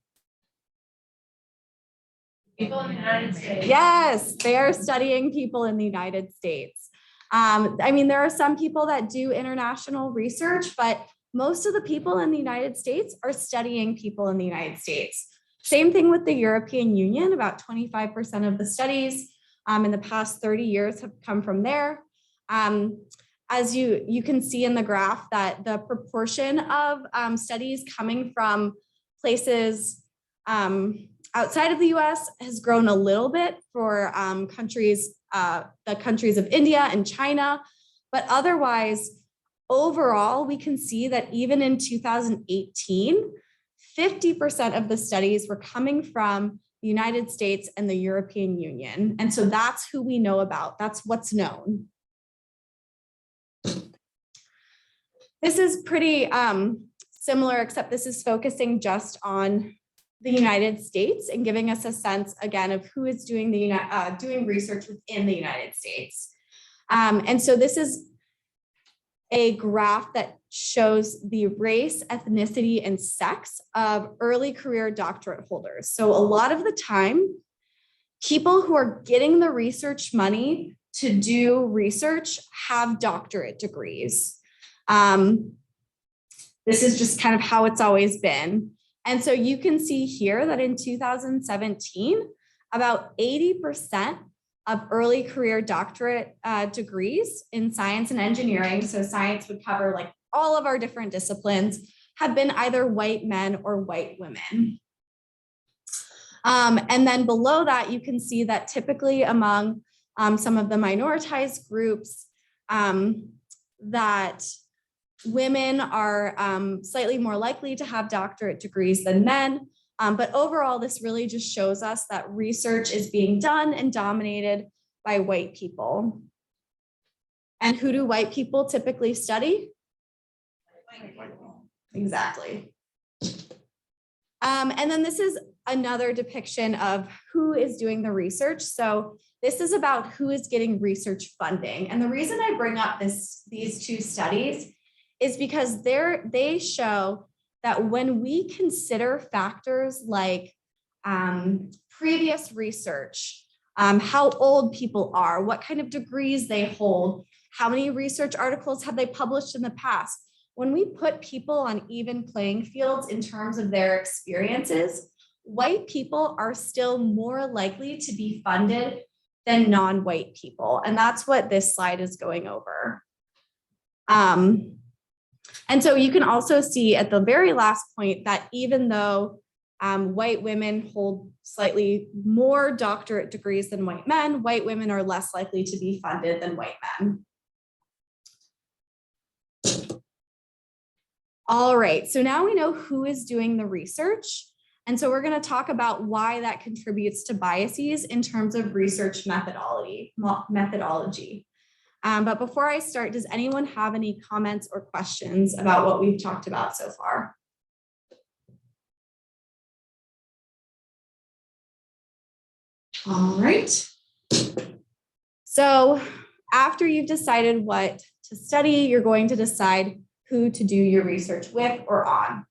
People in the United States. Yes, they are studying people in the United States. I mean, there are some people that do international research, but most of the people in the United States are studying people in the United States. Same thing with the European Union. About 25% of the studies in the past 30 years have come from there. As you can see in the graph that the proportion of studies coming from places outside of the US has grown a little bit for countries, the countries of India and China, but otherwise, overall, we can see that even in 2018, 50% of the studies were coming from the United States and the European Union. And so that's who we know about, that's what's known. This is pretty similar, except this is focusing just on the United States and giving us a sense again of who is doing doing research within the United States. And so this is a graph that shows the race, ethnicity, and sex of early career doctorate holders. So a lot of the time, people who are getting the research money to do research have doctorate degrees. This is just kind of how it's always been. And so you can see here that in 2017, about 80% of early career doctorate degrees in science and engineering, so science would cover like all of our different disciplines, have been either white men or white women. And then below that, you can see that typically among some of the minoritized groups, that women are slightly more likely to have doctorate degrees than men. But overall, this really just shows us that research is being done and dominated by white people. And who do white people typically study? Exactly. And then this is another depiction of who is doing the research. So this is about who is getting research funding. And the reason I bring up these two studies is because they show that when we consider factors like previous research, how old people are, what kind of degrees they hold, how many research articles have they published in the past, when we put people on even playing fields in terms of their experiences, white people are still more likely to be funded than non-white people. And that's what this slide is going over. And so you can also see at the very last point that even though White women hold slightly more doctorate degrees than white men. White women are less likely to be funded than white men. All right, so now we know who is doing the research. And so we're going to talk about why that contributes to biases in terms of research methodology. But before I start, does anyone have any comments or questions about what we've talked about so far? All right. So after you've decided what to study, you're going to decide who to do your research with or on.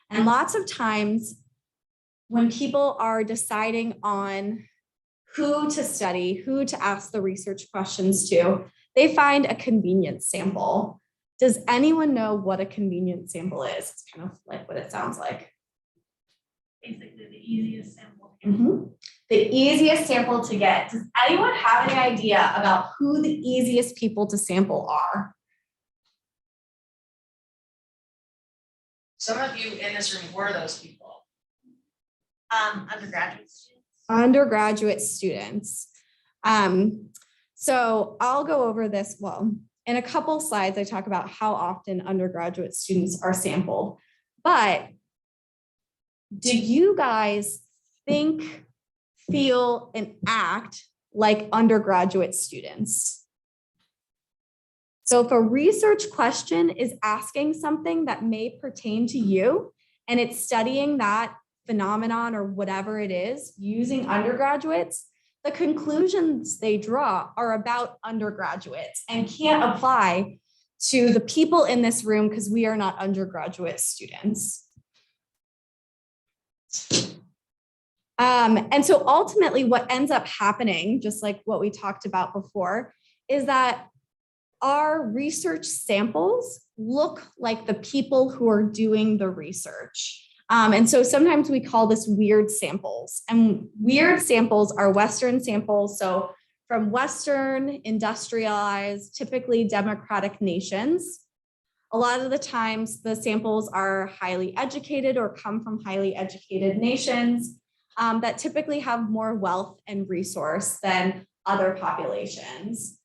And lots of times when people are deciding on who to study, who to ask the research questions to, they find a convenience sample. Does anyone know what a convenience sample is? It's kind of like what it sounds like. Basically the easiest sample. The easiest sample to get. Does anyone have any idea about who the easiest people to sample are? Some of you in this room were those people. Undergraduate students. Undergraduate students. So I'll go over this. Well, in a couple slides, I talk about how often undergraduate students are sampled. But do you guys think, feel, and act like undergraduate students? So if a research question is asking something that may pertain to you, and it's studying that phenomenon or whatever it is using undergraduates, the conclusions they draw are about undergraduates and can't apply to the people in this room because we are not undergraduate students. And so ultimately what ends up happening, just like what we talked about before, is that our research samples look like the people who are doing the research. And so sometimes we call this weird samples, and weird samples are Western samples. So from Western industrialized, typically democratic nations, a lot of the times the samples are highly educated or come from highly educated nations that typically have more wealth and resource than other populations.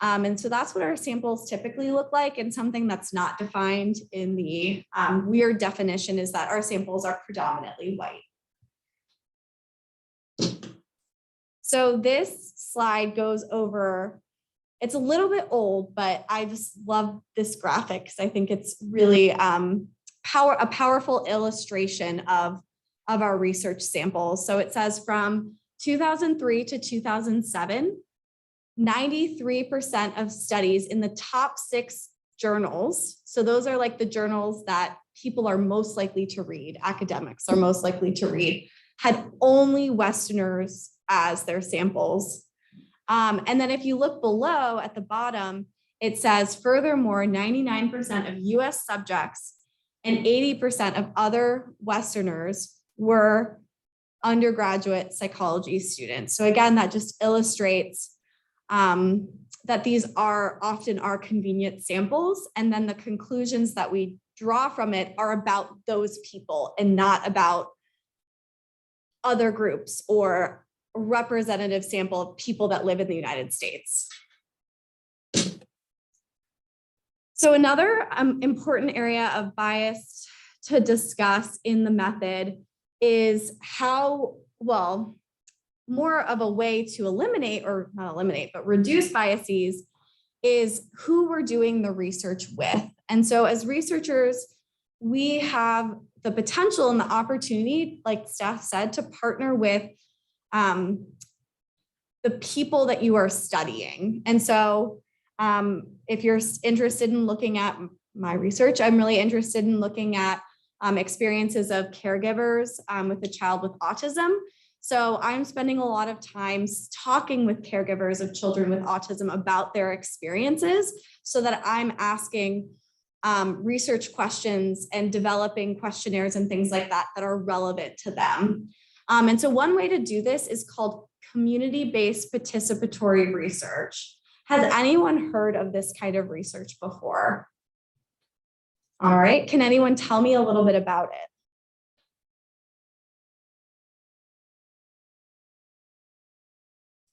And so that's what our samples typically look like. And something that's not defined in the weird definition is that our samples are predominantly white. So this slide goes over, it's a little bit old, but I just love this graphic because I think it's really a powerful illustration of our research samples. So it says from 2003 to 2007, 93% of studies in the top 6 journals, so those are like the journals that people are most likely to read, academics are most likely to read, had only Westerners as their samples. And then if you look below at the bottom, it says, furthermore, 99% of US subjects and 80% of other Westerners were undergraduate psychology students. So again, that just illustrates that these are often our convenient samples, and then the conclusions that we draw from it are about those people and not about other groups or a representative sample of people that live in the United States. So another important area of bias to discuss in the method is how, well, more of a way to eliminate, or not eliminate, but reduce biases is who we're doing the research with. And so as researchers, we have the potential and the opportunity, like Steph said, to partner with the people that you are studying. And so if you're interested in looking at my research, I'm really interested in looking at experiences of caregivers with a child with autism. So I'm spending a lot of time talking with caregivers of children with autism about their experiences so that I'm asking research questions and developing questionnaires and things like that that are relevant to them. And so one way to do this is called community-based participatory research. Has anyone heard of this kind of research before? All right, can anyone tell me a little bit about it?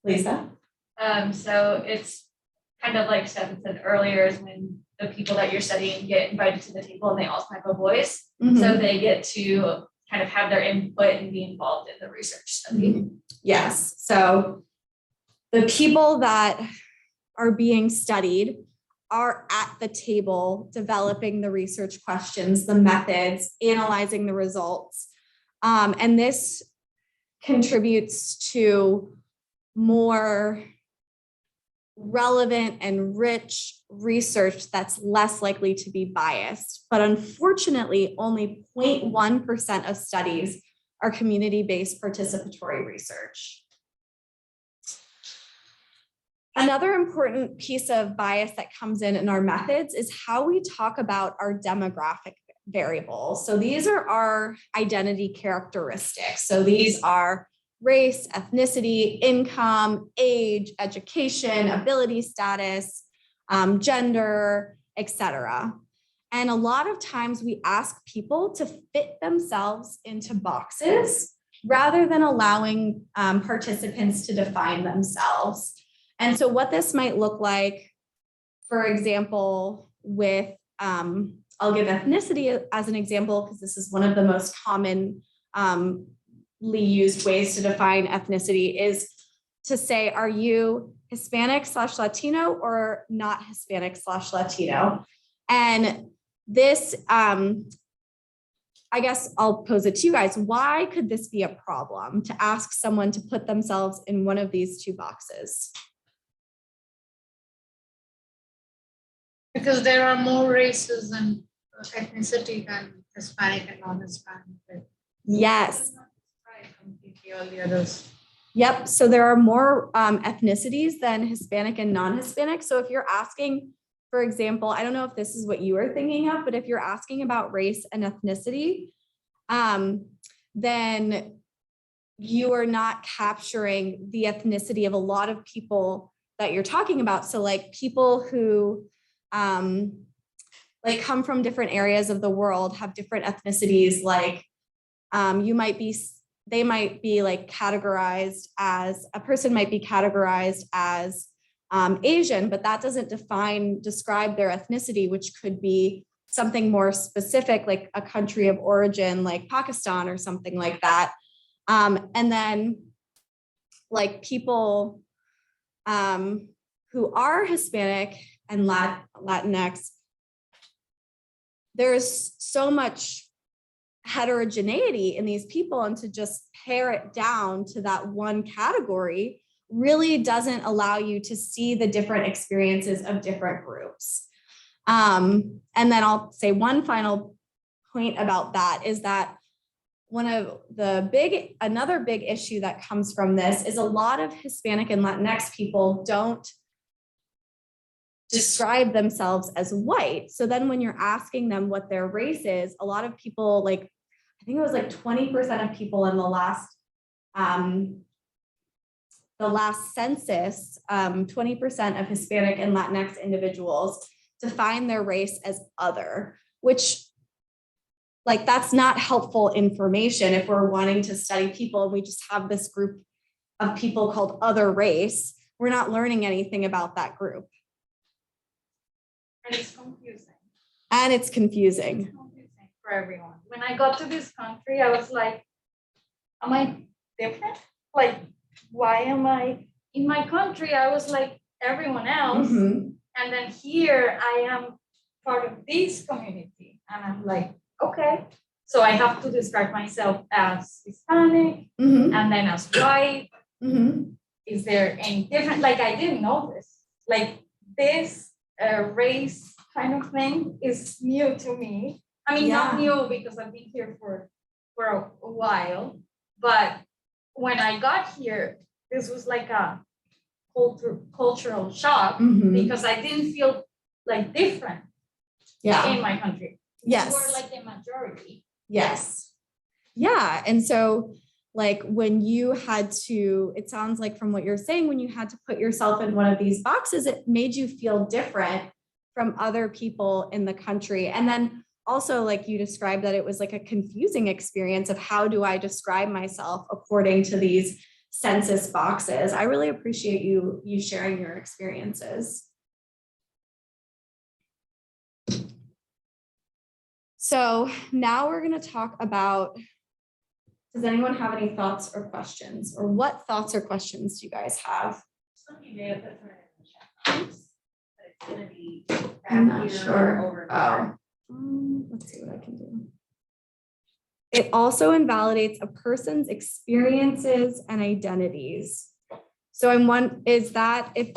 Lisa? So it's kind of like Stefan said earlier, is when the people that you're studying get invited to the table and they also have a voice. So they get to kind of have their input and be involved in the research study. Yes, so the people that are being studied are at the table developing the research questions, the methods, analyzing the results. And this contributes to more relevant and rich research that's less likely to be biased. But unfortunately, only 0.1% of studies are community-based participatory research. Another important piece of bias that comes in our methods is how we talk about our demographic variables. So these are our identity characteristics. So these are race, ethnicity, income, age, education, ability status, gender, etc. And a lot of times we ask people to fit themselves into boxes rather than allowing participants to define themselves. And so what this might look like, for example, with, I'll give ethnicity as an example, because this is one of the most commonly used ways to define ethnicity, is to say, are you Hispanic/Latino or not Hispanic/Latino? And this, I guess I'll pose it to you guys. Why could this be a problem to ask someone to put themselves in one of these two boxes? Because there are more races and ethnicity than Hispanic and non-Hispanic. Yes. Right, completely all the others. Yep. So there are more ethnicities than Hispanic and non-Hispanic. So if you're asking, for example, I don't know if this is what you were thinking of, but if you're asking about race and ethnicity, then you are not capturing the ethnicity of a lot of people that you're talking about. So like people who like come from different areas of the world, have different ethnicities, like they might be like categorized as, a person might be categorized as Asian, but that doesn't describe their ethnicity, which could be something more specific, like a country of origin, like Pakistan or something like that. And then like people who are Hispanic and Latinx, there's so much heterogeneity in these people, and to just pare it down to that one category really doesn't allow you to see the different experiences of different groups. And then I'll say one final point about that is that another big issue that comes from this is a lot of Hispanic and Latinx people don't describe themselves as white. So then when you're asking them what their race is, a lot of people, like, I think it was like 20% of people in the last census, 20% of Hispanic and Latinx individuals define their race as other, which, like, that's not helpful information if we're wanting to study people and we just have this group of people called other race. We're not learning anything about that group. And it's confusing. And it's confusing. It's confusing for everyone. When I got to this country, I was like, am I different? Like, why am I in my country? I was like everyone else. Mm-hmm. And then here I am part of this community. And I'm like, okay. So I have to describe myself as Hispanic Mm-hmm. and then as white. Mm-hmm. Is there any different? Like, I didn't know this. Like, this race kind of thing is new to me. I mean, not new because I've been here for a while, but when I got here, this was like a cultural shock because I didn't feel like different in my country. Yes. We're like the majority. Yes. Yeah. And so like when you had to, it sounds like from what you're saying, when you had to put yourself in one of these boxes, it made you feel different from other people in the country. And then also, like you described, that it was like a confusing experience of how do I describe myself according to these census boxes. I really appreciate you sharing your experiences. So now we're going to talk about, does anyone have any thoughts or questions, or what thoughts or questions do you guys have? Something may have put something in the chat box, but it's gonna be I'm back not here sure. or over Oh. there. Let's see what I can do. It also invalidates a person's experiences and identities. So is that if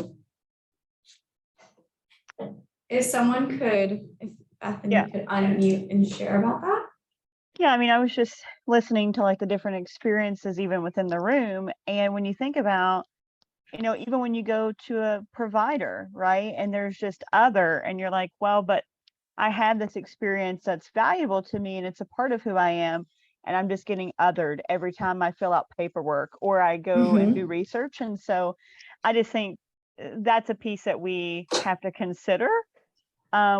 someone could, if Bethany Yeah. could unmute and share about that? Yeah, I mean, I was just listening to like the different experiences even within the room. And when you think about, even when you go to a provider, right? And there's just other, and you're like, well, but I had this experience that's valuable to me and it's a part of who I am. And I'm just getting othered every time I fill out paperwork or I go and do research. And so I just think that's a piece that we have to consider,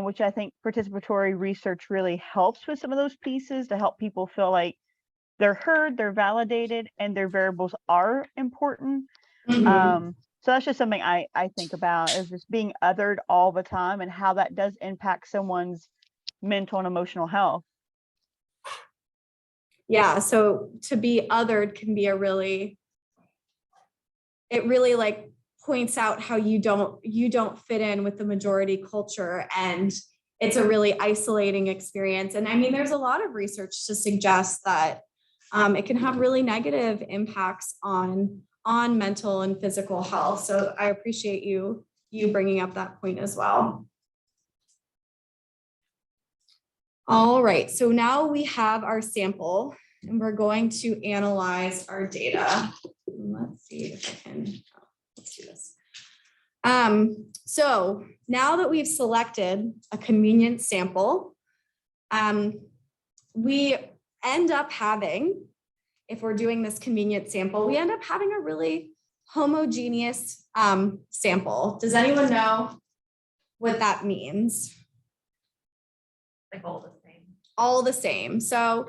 which I think participatory research really helps with some of those pieces to help people feel like they're heard, they're validated, and their variables are important. So that's just something I think about, is just being othered all the time and how that does impact someone's mental and emotional health. Yeah, so to be othered can be it really like points out how you don't fit in with the majority culture, and it's a really isolating experience. And I mean, there's a lot of research to suggest that it can have really negative impacts on mental and physical health. So I appreciate you bringing up that point as well. All right, so now we have our sample and we're going to analyze our data. Let's see if I can, let's do this. So now that we've selected a convenient sample, we end up having, if we're doing this convenient sample, we end up having a really homogeneous sample. Does anyone know what that means? Like all the same. All the same. So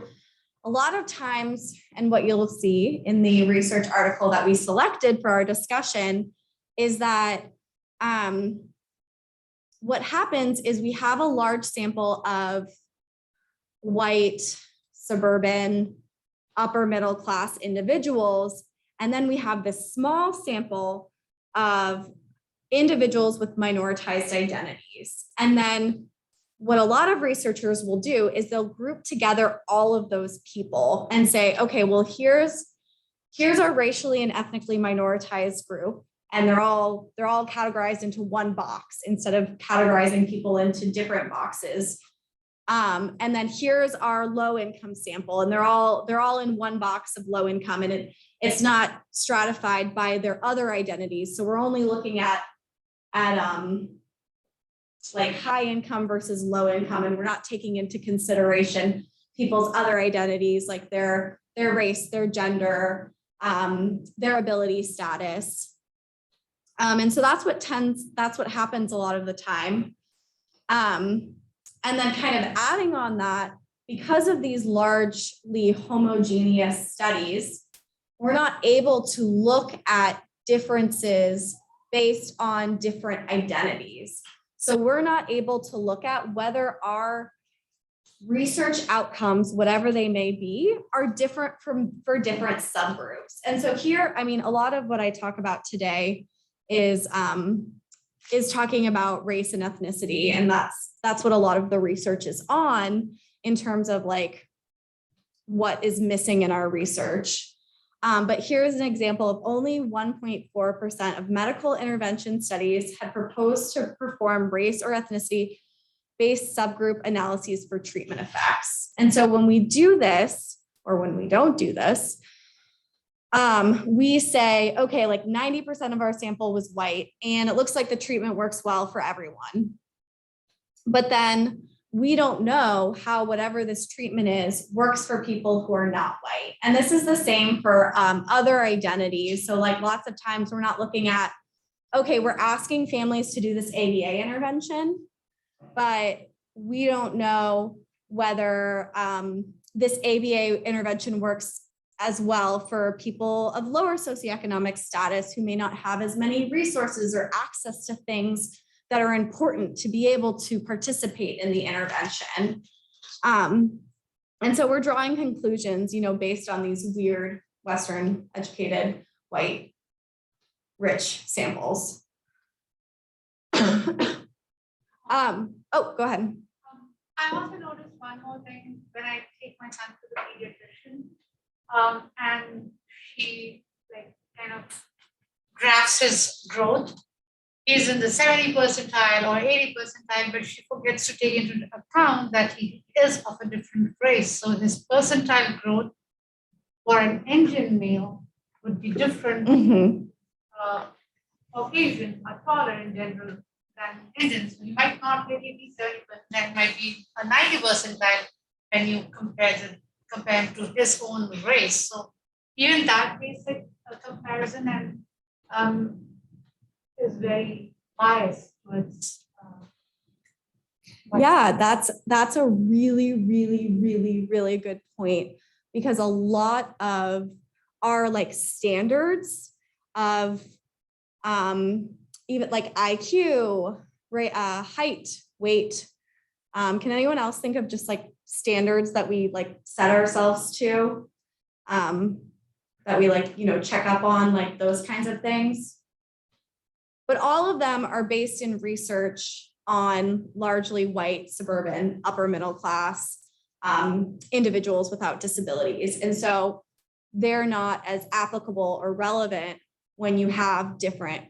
a lot of times, and what you'll see in the research article that we selected for our discussion, is that what happens is we have a large sample of white, suburban, upper middle class individuals, and then we have this small sample of individuals with minoritized identities. And then what a lot of researchers will do is they'll group together all of those people and say, okay, well, here's our racially and ethnically minoritized group. And they're all categorized into one box instead of categorizing people into different boxes. And then here's our low income sample, and they're all in one box of low income, and it's not stratified by their other identities. So we're only looking at like high income versus low income, and we're not taking into consideration people's other identities like their race, their gender, their ability status. And so that's what happens a lot of the time. And then kind of adding on that, because of these largely homogeneous studies, we're not able to look at differences based on different identities. So we're not able to look at whether our research outcomes, whatever they may be, are different for different subgroups. And so here, I mean, a lot of what I talk about today is talking about race and ethnicity, and that's what a lot of the research is on in terms of like what is missing in our research. But here's an example of only 1.4% of medical intervention studies had proposed to perform race or ethnicity based subgroup analyses for treatment effects. And so when we do this, or when we don't do this, we say, okay, like 90% of our sample was white, and it looks like the treatment works well for everyone. But then we don't know how whatever this treatment is works for people who are not white. And this is the same for other identities. So like lots of times we're not looking at, okay, we're asking families to do this ABA intervention, but we don't know whether this ABA intervention works as well for people of lower socioeconomic status who may not have as many resources or access to things that are important to be able to participate in the intervention. And so we're drawing conclusions, based on these weird Western educated, white, rich samples. Oh, go ahead. I also noticed one more thing when I take my son to the pediatrician, and she kind of graphs his growth. He's in the 70 percentile or 80 percentile, but she forgets to take into account that he is of a different race. So his percentile growth for an Indian male would be different. Caucasian are taller in general than Indians. So he might not really be 70%, might be a 90 percentile when you compare him to his own race. So even that basic comparison and is very biased towards. Yeah, that's a really, really, really, really good point, because a lot of our standards of even IQ, right, height, weight. Can anyone else think of just standards that we set ourselves to, that we check up on, those kinds of things? But all of them are based in research on largely white, suburban, upper middle class individuals without disabilities. And so they're not as applicable or relevant when you have different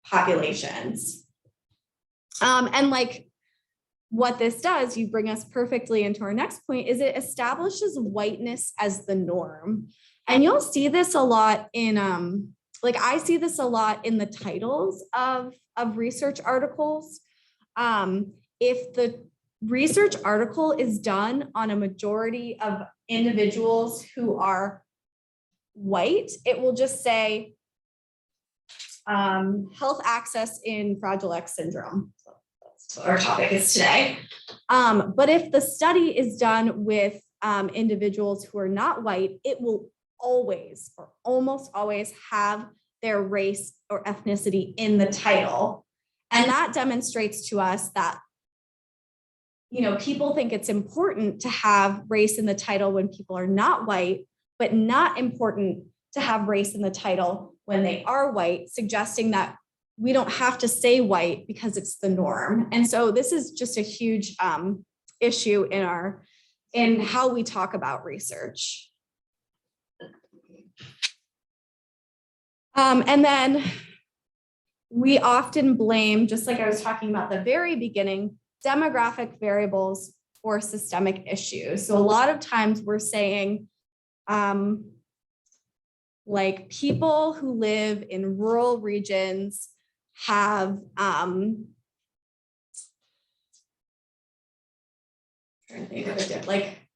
populations. And what this does, you bring us perfectly into our next point, is it establishes whiteness as the norm. And you'll see this a lot in, I see this a lot in the titles of research articles. If the research article is done on a majority of individuals who are white, it will just say health access in Fragile X syndrome. That's what our topic is today. But if the study is done with individuals who are not white, it will always or almost always have their race or ethnicity in the title. And that demonstrates to us that, people think it's important to have race in the title when people are not white, but not important to have race in the title when they are white, suggesting that we don't have to say white because it's the norm. And so this is just a huge issue in how we talk about research. And then we often blame, just like I was talking about at the very beginning, demographic variables for systemic issues. So a lot of times we're saying, people who live in rural regions have,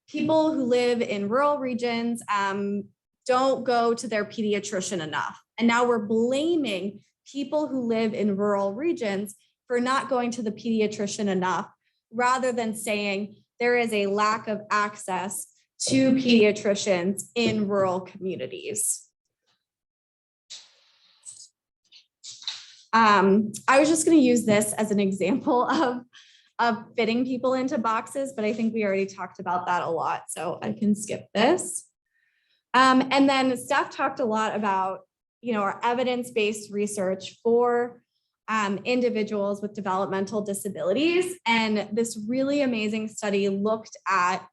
people who live in rural regions don't go to their pediatrician enough. And now we're blaming people who live in rural regions for not going to the pediatrician enough, rather than saying there is a lack of access to pediatricians in rural communities. I was just going to use this as an example of fitting people into boxes, but I think we already talked about that a lot, so I can skip this. And then Steph talked a lot about, our evidence-based research for individuals with developmental disabilities. And this really amazing study looked at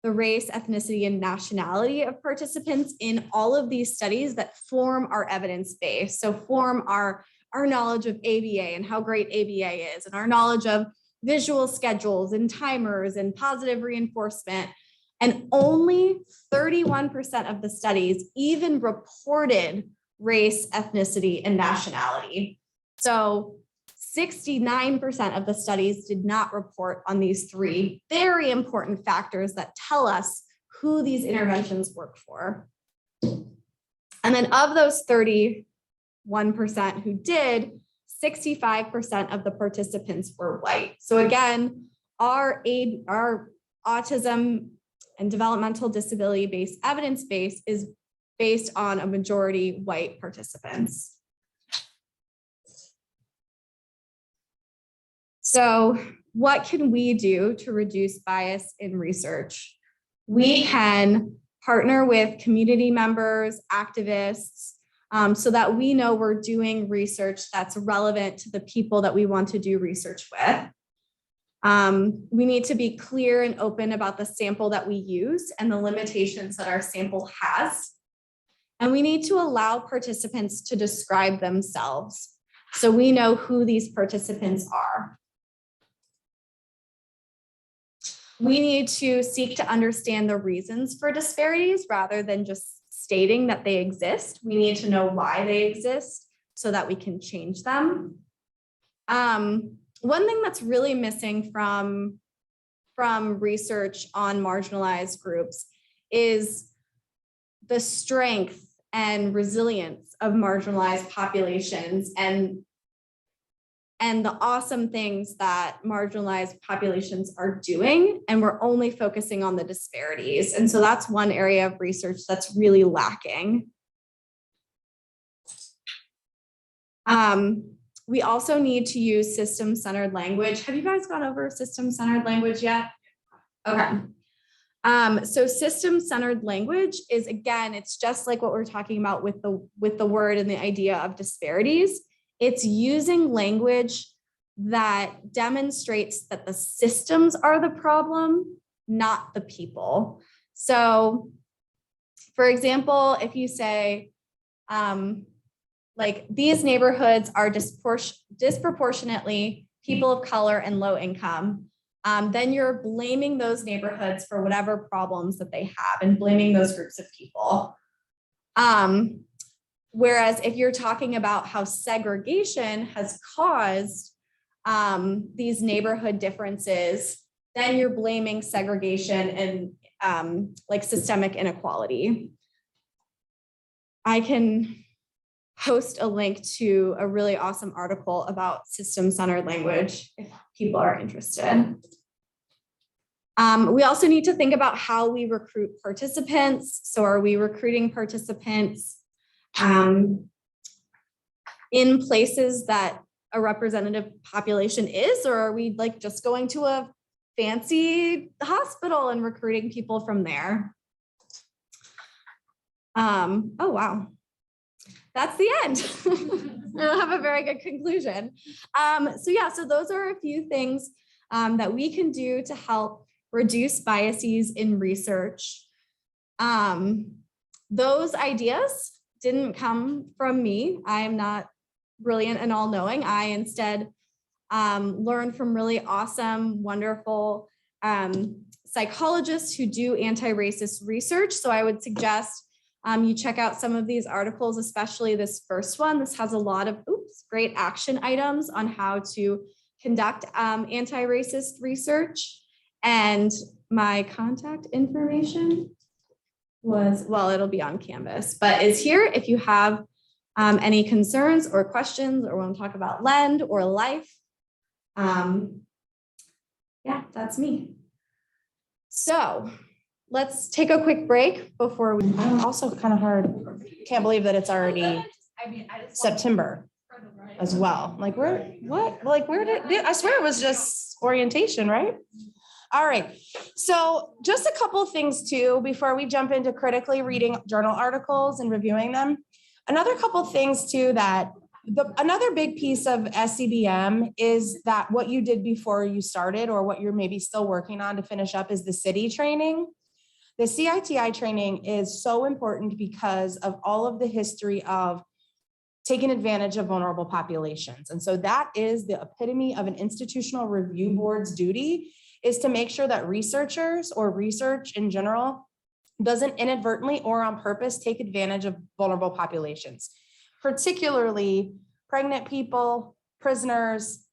the race, ethnicity, and nationality of participants in all of these studies that form our evidence base. So form our knowledge of ABA and how great ABA is, and our knowledge of visual schedules and timers and positive reinforcement. And only 31% of the studies even reported race, ethnicity, and nationality. So 69% of the studies did not report on these three very important factors that tell us who these interventions work for. And then of those 31% who did, 65% of the participants were white. So again, our autism and developmental disability-based evidence base is based on a majority white participants. So what can we do to reduce bias in research? We can partner with community members, activists, so that we know we're doing research that's relevant to the people that we want to do research with. We need to be clear and open about the sample that we use and the limitations that our sample has. And we need to allow participants to describe themselves so we know who these participants are. We need to seek to understand the reasons for disparities rather than just stating that they exist. We need to know why they exist so that we can change them. One thing that's really missing from research on marginalized groups is the strength and resilience of marginalized populations and the awesome things that marginalized populations are doing, and we're only focusing on the disparities. And so that's one area of research that's really lacking. We also need to use system-centered language. Have you guys gone over system-centered language yet? Okay. So system-centered language is, again, it's just like what we're talking about with the word and the idea of disparities. It's using language that demonstrates that the systems are the problem, not the people. So, for example, if you say, like, these neighborhoods are disproportionately people of color and low income, then you're blaming those neighborhoods for whatever problems that they have and blaming those groups of people. Whereas if you're talking about how segregation has caused these neighborhood differences, then you're blaming segregation and like systemic inequality. I can post a link to a really awesome article about system-centered language if people are interested. We also need to think about how we recruit participants. So are we recruiting participants in places that a representative population is, or are we like just going to a fancy hospital and recruiting people from there? Oh, wow. That's the end. I don't have a very good conclusion. So those are a few things that we can do to help reduce biases in research. Those ideas didn't come from me. I am not brilliant and all-knowing. I instead learned from really awesome, wonderful psychologists who do anti-racist research. So I would suggest you check out some of these articles, especially this first one. This has a lot of great action items on how to conduct anti-racist research. And my contact information was, well, it'll be on Canvas, but is here if you have any concerns or questions or want to talk about LEND or life. Yeah, that's me. So let's take a quick break before we. Also kind of hard. Can't believe that it's already September as well. Like where did, I swear it was just orientation, right? All right. So just a couple of things too, before we jump into critically reading journal articles and reviewing them. Another couple of things too that another big piece of SEBM is that what you did before you started or what you're maybe still working on to finish up is the city training. The CITI training is so important because of all of the history of taking advantage of vulnerable populations. And so that is the epitome of an institutional review board's duty, is to make sure that researchers or research in general doesn't inadvertently or on purpose take advantage of vulnerable populations, particularly pregnant people, prisoners,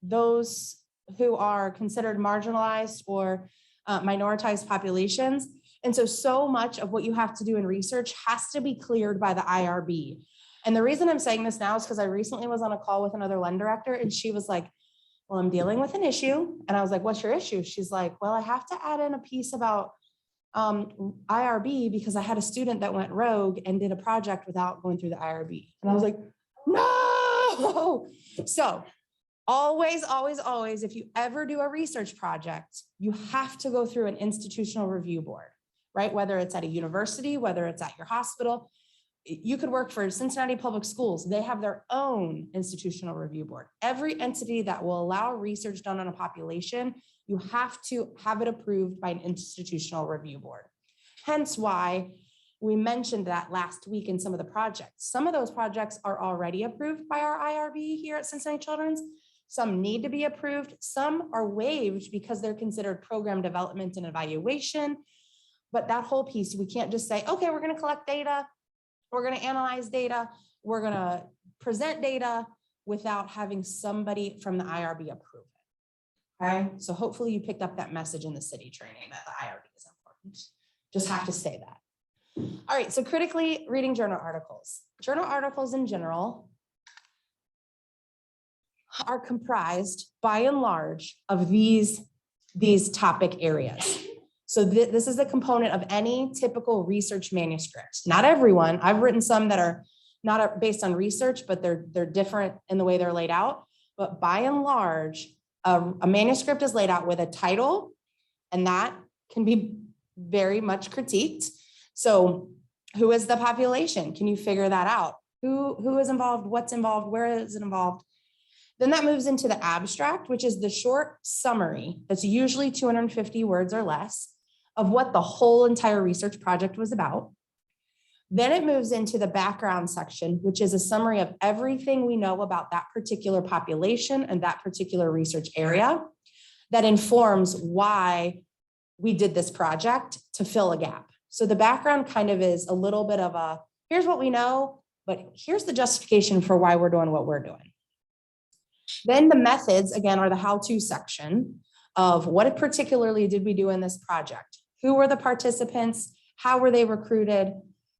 those who are considered marginalized or minoritized populations. And so much of what you have to do in research has to be cleared by the IRB. And the reason I'm saying this now is because I recently was on a call with another LEND director and she was like, well, I'm dealing with an issue. And I was like, what's your issue? She's like, well, I have to add in a piece about IRB because I had a student that went rogue and did a project without going through the IRB. And I was like, no. So always, always, always, if you ever do a research project, you have to go through an institutional review board, right? Whether it's at a university, whether it's at your hospital. You could work for Cincinnati Public Schools. They have their own institutional review board. Every entity that will allow research done on a population, you have to have it approved by an institutional review board. Hence why we mentioned that last week in some of the projects. Some of those projects are already approved by our IRB here at Cincinnati Children's. Some need to be approved. Some are waived because they're considered program development and evaluation. But that whole piece, we can't just say, okay, we're going to collect data. We're going to analyze data. We're going to present data without having somebody from the IRB approve it. Okay, so hopefully you picked up that message in the city training that the IRB is important. Just have to say that. All right, so critically reading journal articles. Journal articles in general are comprised by and large of these topic areas. So this is a component of any typical research manuscript. Not everyone. I've written some that are not based on research, but they're different in the way they're laid out. But by and large, a manuscript is laid out with a title, and that can be very much critiqued. So who is the population? Can you figure that out? Who is involved? What's involved? Where is it involved? Then that moves into the abstract, which is the short summary that's usually 250 words or less of what the whole entire research project was about. Then it moves into the background section, which is a summary of everything we know about that particular population and that particular research area that informs why we did this project to fill a gap. So the background kind of is a little bit of a, here's what we know, but here's the justification for why we're doing what we're doing. Then the methods, again, are the how-to section of what particularly did we do in this project? Who were the participants? How were they recruited?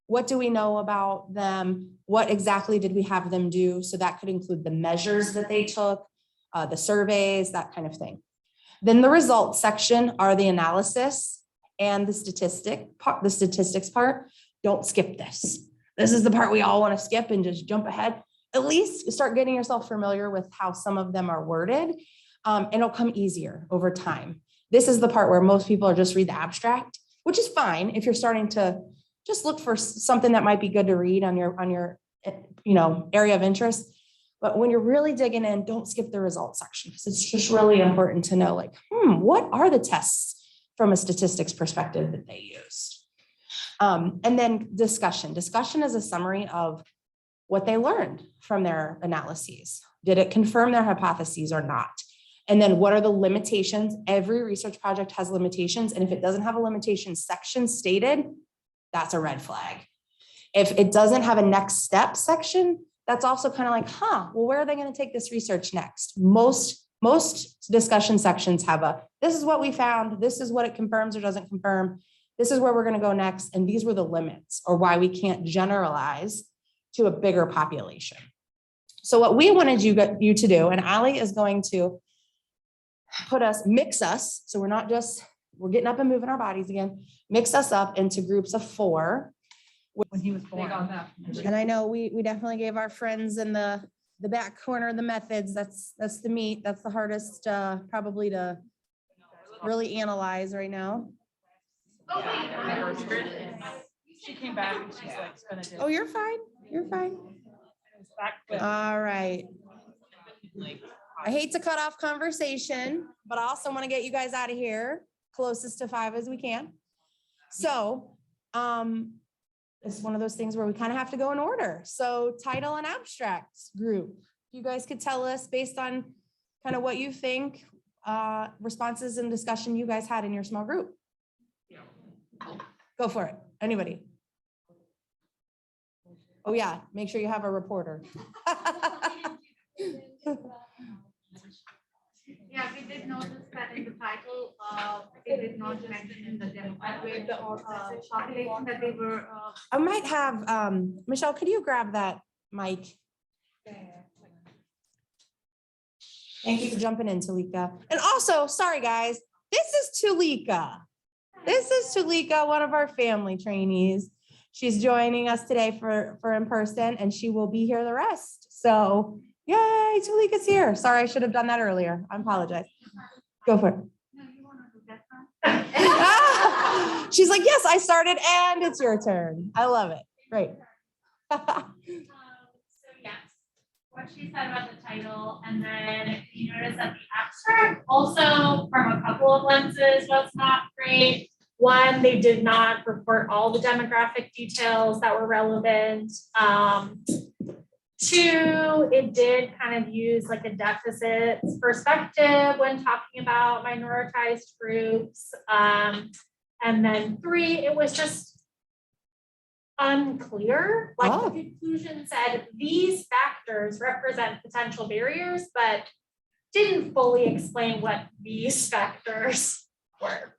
What do we know about them? What exactly did we have them do? So that could include the measures that they took, the surveys, that kind of thing. Then the results section are the analysis and the statistics part. Don't skip this. This is the part we all want to skip and just jump ahead. At least start getting yourself familiar with how some of them are worded, and it'll come easier over time. This is the part where most people are just read the abstract, which is fine if you're starting to just look for something that might be good to read on your area of interest. But when you're really digging in, don't skip the results section, because it's just really important to know, like, what are the tests from a statistics perspective that they used? And then discussion. Discussion is a summary of what they learned from their analyses. Did it confirm their hypotheses or not? And then what are the limitations? Every research project has limitations. And if it doesn't have a limitation section stated, that's a red flag. If it doesn't have a next step section, that's also kind of like, well, where are they going to take this research next? Most discussion sections have this is what we found. This is what it confirms or doesn't confirm. This is where we're going to go next. And these were the limits, or why we can't generalize to a bigger population. So what we wanted you to do, and Ali is going to mix us. So we're getting up and moving our bodies again, mix us up into groups of 4. When he was born. And I know we definitely gave our friends in the back corner the methods. That's the meat. That's the hardest probably to really analyze right now. She came back and she's like, it's gonna do. Oh, you're fine. You're fine. All right. I hate to cut off conversation, but I also want to get you guys out of here closest to 5 as we can. So it's one of those things where we kind of have to go in order. So title and abstract group. You guys could tell us based on kind of what you think, responses and discussion you guys had in your small group. Go for it. Anybody? Oh yeah, make sure you have a reporter. Yeah, we did notice that in the title, they did not mention in the demographic or population that they were. I might have, Michelle, could you grab that mic? Thank you for jumping in, Talika. And also, sorry guys, this is Talika. This is Tulika, one of our family trainees. She's joining us today for in person, and she will be here the rest. So yay, Tulika's here. Sorry, I should have done that earlier. I apologize. Go for it. No, you wanna do that one? She's like, yes, I started and it's your turn. I love it. Great. So yes, what she said about the title, and then you notice that the abstract also from a couple of lenses was not great. One, they did not report all the demographic details that were relevant. Two, it did kind of use like a deficit perspective when talking about minoritized groups. And then three, it was just unclear. Like Oh. the conclusion said, these factors represent potential barriers, but didn't fully explain what these factors were.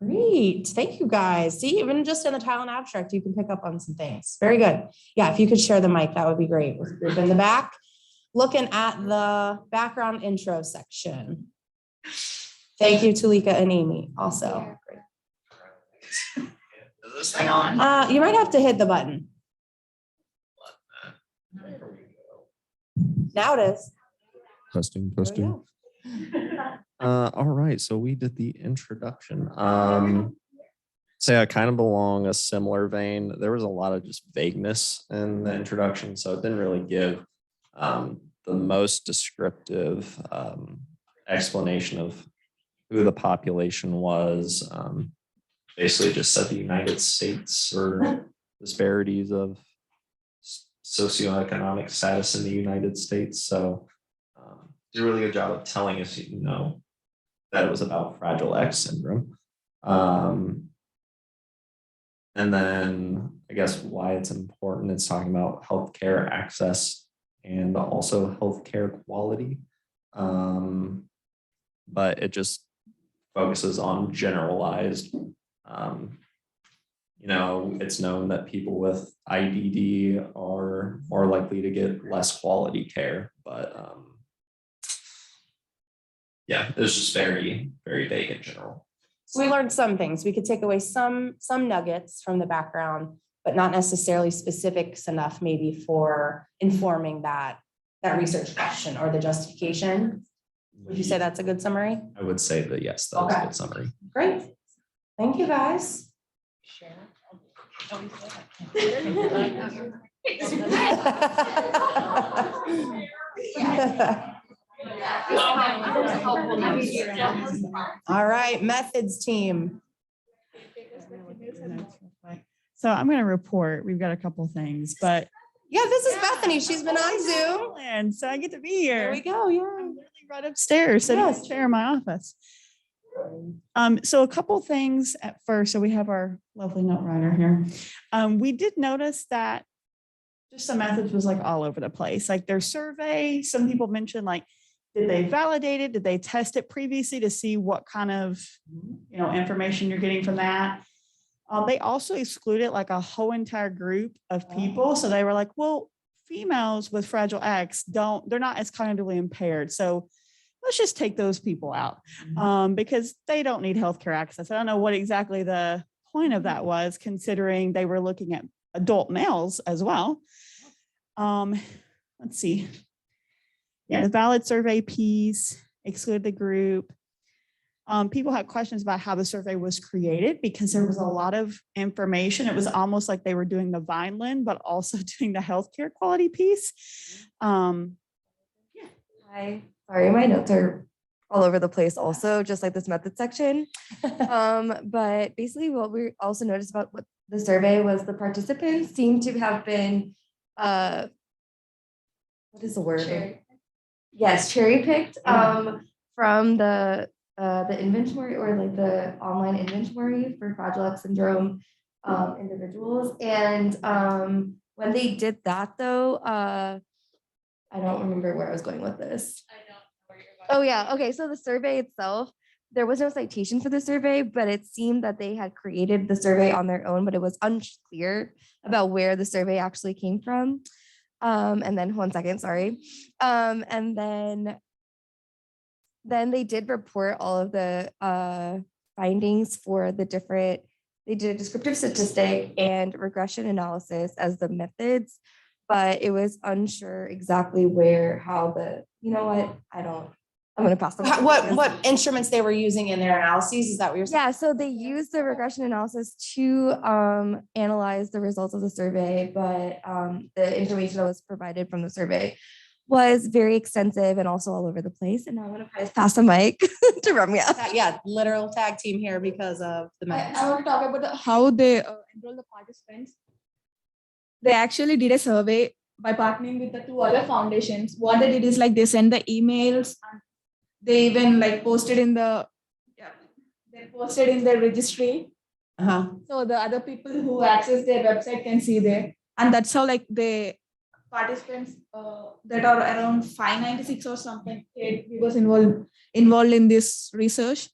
Great. Thank you guys. See, even just in the title and abstract, you can pick up on some things. Very good. Yeah, if you could share the mic, that would be great with the group in the back. Looking at the background intro section. Thank you, Tulika and Amy, also. Is this thing on? You might have to hit the button. Now it is. Testing, There we testing. go. All right, so we did the introduction. Say I kind of belong a similar vein. There was a lot of just vagueness in the introduction, so it didn't really give the most descriptive explanation of who the population was. Basically just said the United States or disparities of socioeconomic status in the United States. So did a really good job of telling us, you know, that it was about Fragile X syndrome. And then I guess why it's important, it's talking about healthcare access and also healthcare quality. But it just focuses on generalized, you know, it's known that people with IDD are more likely to get less quality care, but yeah, it's just very, very vague in general. So we learned some things. We could take away some nuggets from the background, but not necessarily specifics enough maybe for informing that research question or the justification. Would you say that's a good summary? I would say that yes, that was a Okay. good summary. Great. Thank you, guys. All right, methods team. So I'm going to report. We've got a couple things, but Yeah, this is Bethany. She's been on Zoom. and so I get to be here. There we go. Yeah. I'm literally right upstairs, sitting in Yes. the chair in my office. So a couple things at first. So we have our lovely note writer here. We did notice that just the message was like all over the place. Like their survey, some people mentioned like, did they validate it? Did they test it previously to see what kind of, you know, information you're getting from that? They also excluded like a whole entire group of people. So they were like, well, females with Fragile X they're not as cognitively impaired. So let's just take those people out because they don't need healthcare access. I don't know what exactly the point of that was, considering they were looking at adult males as well. Let's see. Yeah, the valid survey piece, exclude the group. People had questions about how the survey was created because there was a lot of information. It was almost like they were doing the Vineland, but also doing the healthcare quality piece. Hi, sorry, my notes are all over the place also, just like this method section. But basically what we also noticed about what the survey was the participants seem to have been, what is the word? Yes, cherry picked from the inventory or like the online inventory for Fragile X syndrome individuals. And when they did that though, I don't remember where I was going with this. Oh yeah, okay, so the survey itself, there was no citation for the survey, but it seemed that they had created the survey on their own, but it was unclear about where the survey actually came from. And then 1 second, sorry. And then they did report all of the findings for the different, they did a descriptive statistic and regression analysis as the methods, but it was unsure exactly how you know what, I'm gonna pass them. What instruments they were using in their analyses? Is that what you're saying? Yeah, so they used the regression analysis to analyze the results of the survey, but the information that was provided from the survey was very extensive and also all over the place. And now I'm gonna pass the mic to Ramya. Yeah, literal tag team here because of the methods. I want to talk about how they enroll the participants. They actually did a survey by partnering with the 2 other foundations. What they did is like they send the emails and they even like posted in the registry. So the other people who access their website can see there. And that's how like the participants that are around 596 or something, he was involved in this research.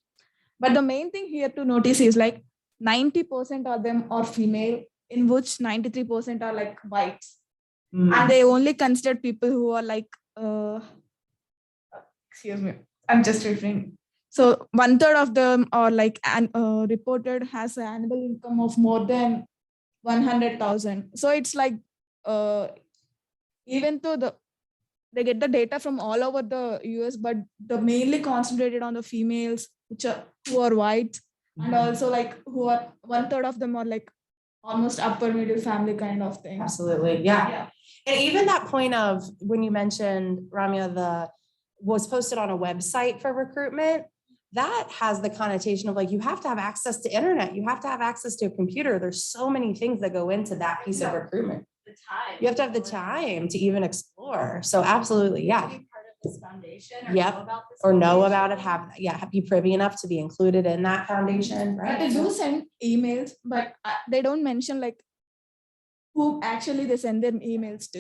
But the main thing here to notice is like 90% of them are female, in which 93% are like whites. And they only considered people who are like, excuse me, I'm just referring. So 1/3 of them are like reported has an annual income of more than 100,000. So it's like, even though they get the data from all over the US, but the mainly concentrated on the females, who are white, and also like who are 1/3 of them are like almost upper middle family kind of thing. Absolutely, yeah. And even that point of when you mentioned, Ramya, was posted on a website for recruitment, that has the connotation of like, you have to have access to internet, you have to have access to a computer. There's so many things that go into that piece of recruitment. You have to have the time to even explore. So absolutely, yeah. This foundation Yep. Or know about it, be privy enough to be included in that foundation, But right? they do send emails, but they don't mention like who actually they send them emails to.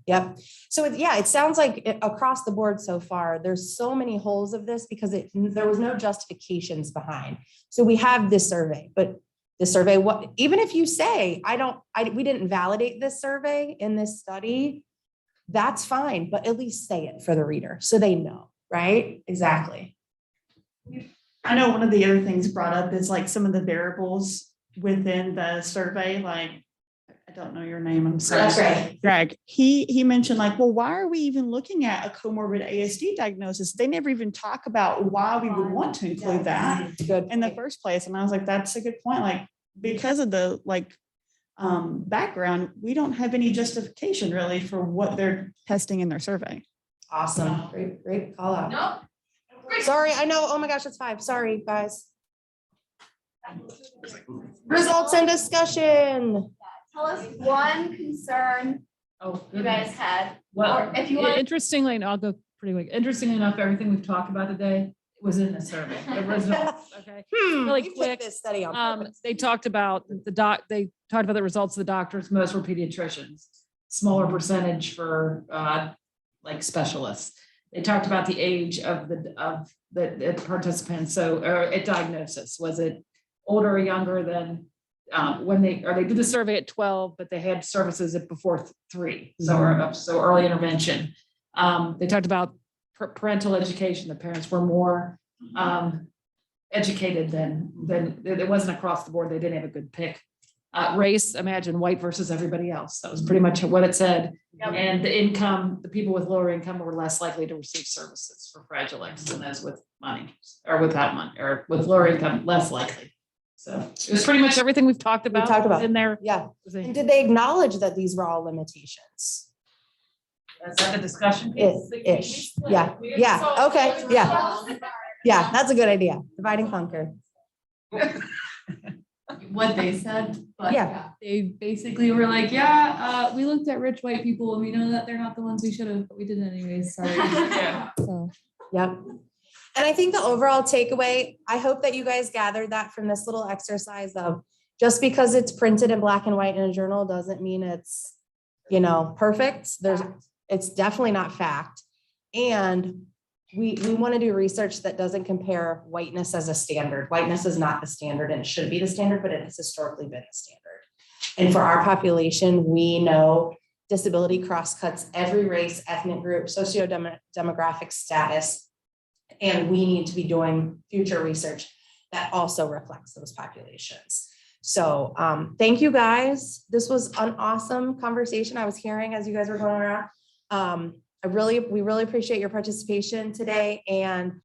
Yep. So it sounds like across the board so far, there's so many holes of this because there was no justifications behind. So we have this survey, but the survey, even if you say, we didn't validate this survey in this study, that's fine, but at least say it for the reader so they know, right? Exactly. I know one of the other things brought up is like some of the variables within the survey, like, I don't know your name, I'm sorry. That's right. Greg, he mentioned like, well, why are we even looking at a comorbid ASD diagnosis? They never even talk about why we would want to include that in the first place. And I was like, that's a good point. Like, because of the background, we don't have any justification really for what they're testing in their survey. Awesome. Great call out. No. Sorry, I know. Oh my gosh, it's 5. Sorry, guys. Results and discussion. Tell us one concern you guys had. Well, Or if you want. interestingly, and I'll go pretty quick. Interestingly enough, everything we've talked about today was in the survey, the results. Okay. Really You took quick. this study on purpose. They talked about the results of the doctors. Most were pediatricians, smaller percentage for like specialists. They talked about the age of the participants. So, at diagnosis, was it older or younger than when they did the survey at 12, but they had services at before 3. So early intervention. They talked about parental education. The parents were more educated than it wasn't across the board. They didn't have a good pick. Race, imagine white versus everybody else. That was pretty much what it said. Yep. And the income, the people with lower income were less likely to receive services for Fragile X than those with money or without money, or with lower income, less likely. So it was pretty much everything we've talked about. In there. Yeah. And did they acknowledge that these were all limitations? Is that the discussion? Ish. Yeah. Okay. Yeah. That's a good idea. Divide and conquer. What they said, but Yeah. they basically were like, we looked at rich white people and we know that they're not the ones we should have, but we did anyways, sorry. So, yep. And I think the overall takeaway, I hope that you guys gathered that from this little exercise of just because it's printed in black and white in a journal doesn't mean it's, perfect. It's definitely not fact. And we want to do research that doesn't compare whiteness as a standard. Whiteness is not the standard and it should be the standard, but it has historically been the standard. And for our population, we know disability crosscuts every race, ethnic group, socio-demographic status. And we need to be doing future research that also reflects those populations. So thank you guys. This was an awesome conversation I was hearing as you guys were going around. We really appreciate your participation today, and